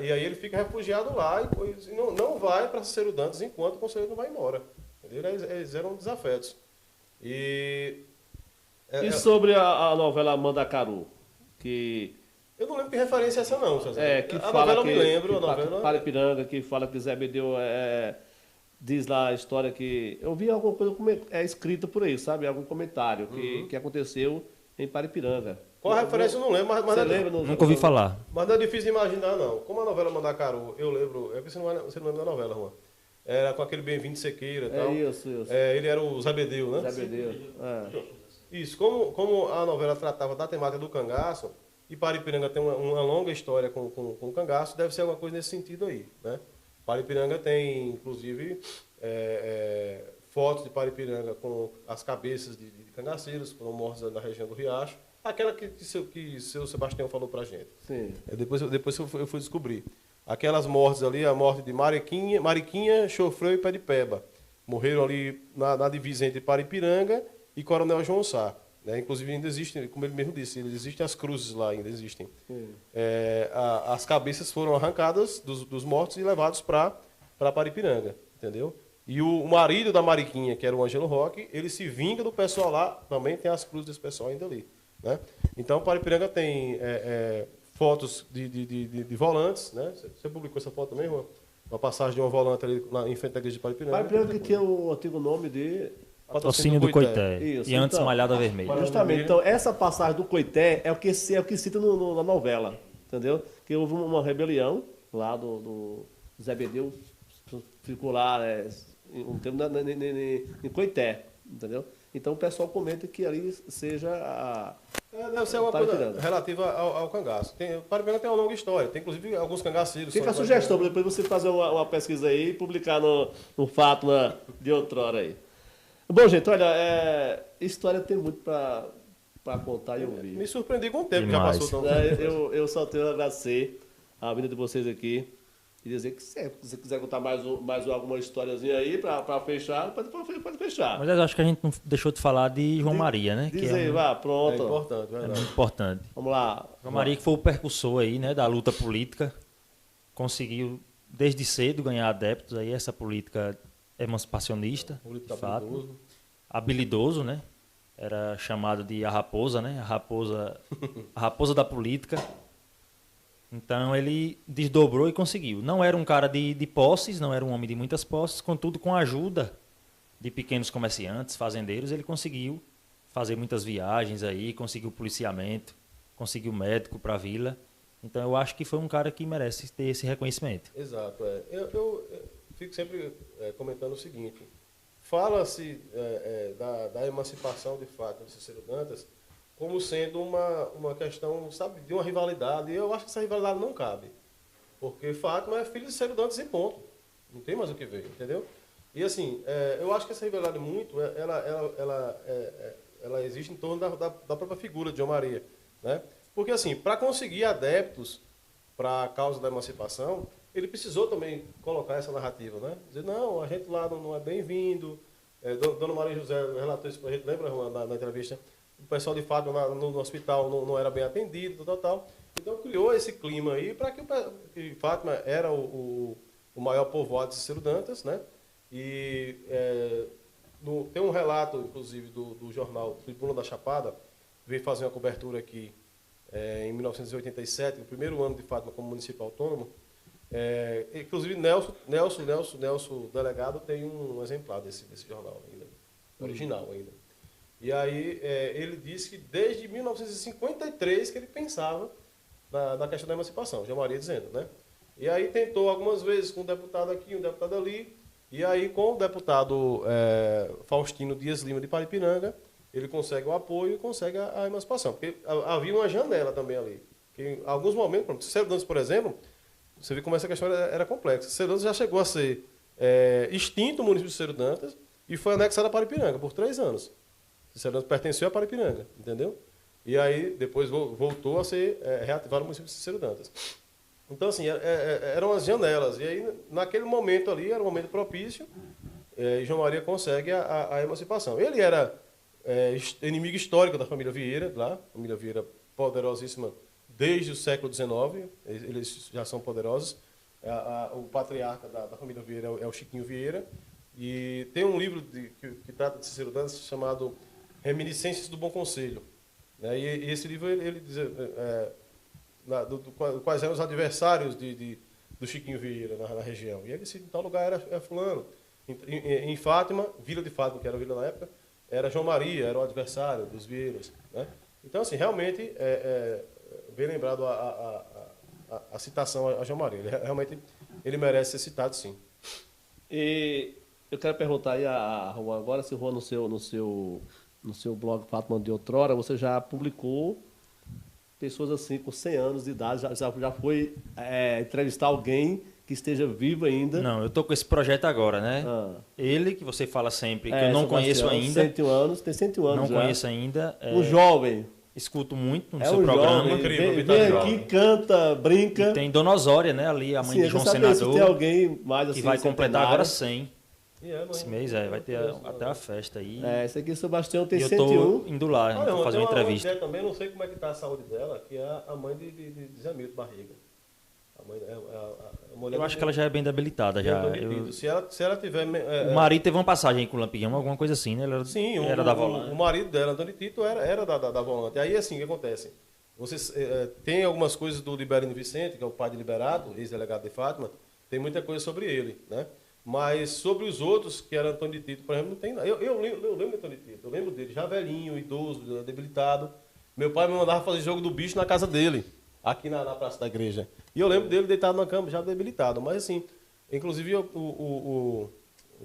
E aí ele fica refugiado lá e não vai para Cícero Dantas enquanto o conselheiro não vai embora. Eles eram desafetos. E sobre a novela Mandacaru, que Eu não lembro que referência é essa não, César. Que A fala novela eu que, me lembro, a que novela... Paripiranga, que fala que Zé Bedeu diz lá a história que... Eu vi alguma coisa escrita por aí, sabe? Algum comentário que aconteceu em Paripiranga. Qual a referência eu não lembro, mas Você não é- lembra? Nunca ouvi falar. Mas não é difícil de imaginar, não. Como a novela Mandacaru, eu lembro... É porque você não lembra da novela, Juan. Era com aquele Bem-vindo Sequeira e tal. Isso. Ele era o Zé Bedeu, né? Zé Bedeu. Isso, como a novela tratava da temática do cangaço, e Paripiranga tem uma longa história com o cangaço, deve ser alguma coisa nesse sentido aí, né? Paripiranga tem, inclusive, fotos de Paripiranga com as cabeças de cangaceiros, que foram mortos na região do Riacho, aquela que seu Sebastião falou pra gente. Sim. Depois eu fui descobrir. Aquelas mortes ali, a morte de Mariquinha, Chofreu e Pé de Peba. Morreram ali na divisa entre Paripiranga e Coronel João Sá. Né? Inclusive ainda existem, como ele mesmo disse, existem as cruzes lá, ainda existem. As cabeças foram arrancadas dos mortos e levados para Paripiranga, entendeu? E o marido da Mariquinha, que era o Ângelo Roque, ele se vinga do pessoal lá, também tem as cruzes desse pessoal ainda ali. Né? Então Paripiranga tem fotos de volantes, né? Você publicou essa foto também, Juan? Uma passagem de uma volante ali em frente à igreja de Paripiranga. Paripiranga que é o antigo nome de... Patrocínio do Coité. Isso, E antes então, Malhada Vermelha. Justamente. Então, essa passagem do Coité é o que cita na novela. Entendeu? Que houve uma rebelião lá do Zé Bedeu. Ficou lá um tempo em Coité. Entendeu? Então, o pessoal comenta que ali seja a... Deve ser uma coisa relativa ao cangaço. Paripiranga tem uma longa história. Tem, inclusive, alguns cangaceiros. Fica a sugestão para depois você fazer uma pesquisa aí e publicar no Fátima de outrora aí. Bom, gente, olha, história tem muito para contar e ouvir. Me surpreendi com o tempo que já Demais. passou. Eu só tenho a agradecer a vinda de vocês aqui e dizer que se você quiser contar mais alguma historiazinha aí para fechar, pode fechar. Mas eu acho que a gente não deixou de falar de João Maria, né? Diz Que aí, é, vá, É pronto. importante, é verdade. muito importante. Vamos lá. João Maria que foi o percussor aí, né, da luta política, conseguiu desde cedo ganhar adeptos aí, essa política emancipacionista, Político de fato. habilidoso. Habilidoso, né? Era chamado de a raposa, né? A raposa da política. Então ele desdobrou e conseguiu. Não era um cara de posses, não era um homem de muitas posses, contudo, com a ajuda de pequenos comerciantes, fazendeiros, ele conseguiu fazer muitas viagens aí, conseguiu policiamento, conseguiu médico para a vila. Então eu acho que foi um cara que merece ter esse reconhecimento. Exato. Eu fico sempre comentando o seguinte. Fala-se da emancipação de fato de Cícero Dantas como sendo uma questão, sabe, de uma rivalidade. E eu acho que essa rivalidade não cabe. Porque Fátima é filho de Cícero Dantas e ponto. Não tem mais o que ver, entendeu? E assim, eu acho que essa rivalidade muito, ela existe em torno da própria figura de João Maria. Né? Porque assim, para conseguir adeptos para a causa da emancipação, ele precisou também colocar essa narrativa, né? Dizer, não, a gente lá não é bem-vindo. Dona Maria José relatou isso para a gente, lembra, na entrevista? O pessoal de Fátima no hospital não era bem atendido, tal. Então criou esse clima aí para que Fátima era o maior povoado de Cícero Dantas, né? E tem um relato, inclusive, do jornal Tribuna da Chapada, veio fazer uma cobertura aqui em 1987, no primeiro ano de Fátima como município autônomo. Inclusive, Nelson, delegado, tem um exemplar desse jornal ainda, original ainda. E aí ele disse que desde 1953 que ele pensava na questão da emancipação, João Maria dizendo, né? E aí tentou algumas vezes com um deputado aqui, um deputado ali, e aí com o deputado Faustino Dias Lima de Paripiranga, ele consegue o apoio e consegue a emancipação. Porque havia uma janela também ali. Que em alguns momentos, Cícero Dantas, por exemplo, você vê como essa questão era complexa. Cícero Dantas já chegou a ser extinto o município de Cícero Dantas e foi anexado a Paripiranga por 3 anos. Cícero Dantas pertenceu a Paripiranga, entendeu? E aí depois voltou a ser reativado o município de Cícero Dantas. Então, assim, eram as janelas. E aí, naquele momento ali, era um momento propício, e João Maria consegue a emancipação. Ele era inimigo histórico da família Vieira, lá, família Vieira poderosíssima desde o século XIX, eles já são poderosos. O patriarca da família Vieira é o Chiquinho Vieira. E tem um livro que trata de Cícero Dantas chamado Reminiscências do Bom Conselho. E esse livro ele diz, quais eram os adversários do Chiquinho Vieira na região. E ele disse, em tal lugar era fulano. Em Fátima, Vila de Fátima, que era a vila na época, era João Maria, era o adversário dos Vieiras, né? Então, assim, realmente, bem lembrado a citação a João Maria. Realmente, ele merece ser citado, sim. E eu quero perguntar aí a Juan agora, se Juan, no seu blog Fátima de Outrora, você já publicou pessoas assim com 100 anos de idade, já foi entrevistar alguém que esteja vivo ainda? Não, eu tô com esse projeto agora, né? Ele, que você fala sempre, que eu não conheço ainda. 101 anos, tem 101 anos não já. conheço ainda. Um jovem. Escuto muito no É seu um programa. jovem, Incrível, vem jovem. aqui, canta, brinca. E tem Dona Osória, né? Ali, a mãe de João Se Senador, tem alguém mais assim, que vai completar agora 100. E Esse mês, vai ter até a festa aí. Esse aqui, Sebastião, tem E eu 101. tô indo lá, Olha, vou fazer uma entrevista. Ideia também, não sei como é que está a saúde dela, que é a mãe de Zé Milton Barriga. A mãe, a mulher Eu acho que ela já é bem debilitada. Já. Se ela tiver... O marido teve uma passagem com o Lampião, alguma coisa assim, né? Sim, era da Volante. O marido dela, Antônio Tito, era da Volante. Aí, assim, o que acontece? Vocês tem algumas coisas do Liberino Vicente, que é o pai de Liberato, ex-delegado de Fátima, tem muita coisa sobre ele, né? Mas sobre os outros, que era Antônio de Tito, por exemplo, não tem nada. Eu lembro de Antônio de Tito, eu lembro dele, já velhinho, idoso, debilitado. Meu pai me mandava fazer jogo do bicho na casa dele, aqui na Praça da Igreja. E eu lembro dele deitado na cama, já debilitado. Mas assim, inclusive o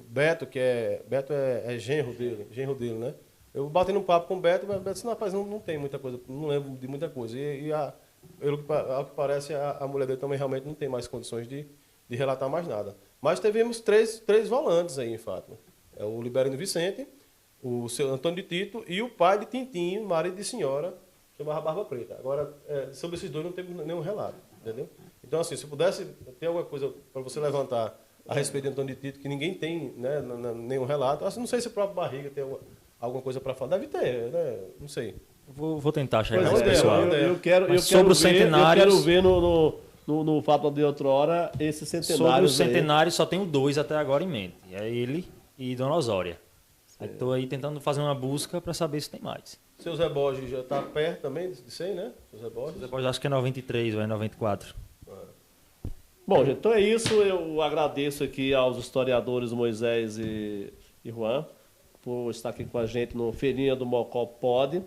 Beto, Beto é genro dele, né? Eu bati no papo com o Beto, mas o Beto disse, não, rapaz, não tem muita coisa, não lembro de muita coisa. Ao que parece, a mulher dele também realmente não tem mais condições de relatar mais nada. Mas tivemos três volantes aí em Fátima. É o Liberino Vicente, o seu Antônio de Tito e o pai de Tintinho, marido de senhora, chamava Barba Preta. Agora, sobre esses dois não teve nenhum relato, entendeu? Então, assim, se pudesse ter alguma coisa para você levantar a respeito de Antônio de Tito, que ninguém tem, né, nenhum relato, assim, não sei se o próprio Barriga tem alguma coisa para falar. Deve ter, né? Não sei. Vou tentar chegar Pois nesse pessoal. Eu quero sobre os centenários... Eu quero ver no Fátima de Outrora esses centenários. Sobre os centenários, só tenho 2 até agora em mente. É ele e Dona Osória. Estou aí tentando fazer uma busca para saber se tem mais. Seu Zé Borges já está perto também de 100, né? Seu Zé Borges? Zé Borges acho que é 93 ou é 94. Bom, gente, então é isso. Eu agradeço aqui aos historiadores Moisés e Juan por estar aqui com a gente no Feirinha do Mocó Pod.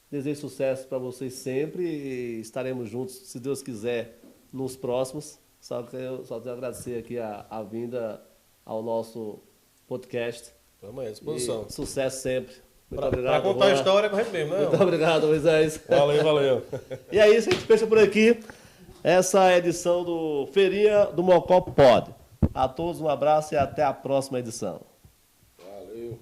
Desejo sucesso para vocês sempre e estaremos juntos, se Deus quiser, nos próximos. Só tenho a agradecer aqui a vinda ao nosso podcast. Estamos aí à disposição. E sucesso sempre. Muito Para obrigado. contar a história com a gente mesmo, né? Muito obrigado, Moisés. Valeu. E é isso, a gente fecha por aqui essa edição do Feirinha do Mocó Pod. A todos um abraço e até a próxima edição. Valeu.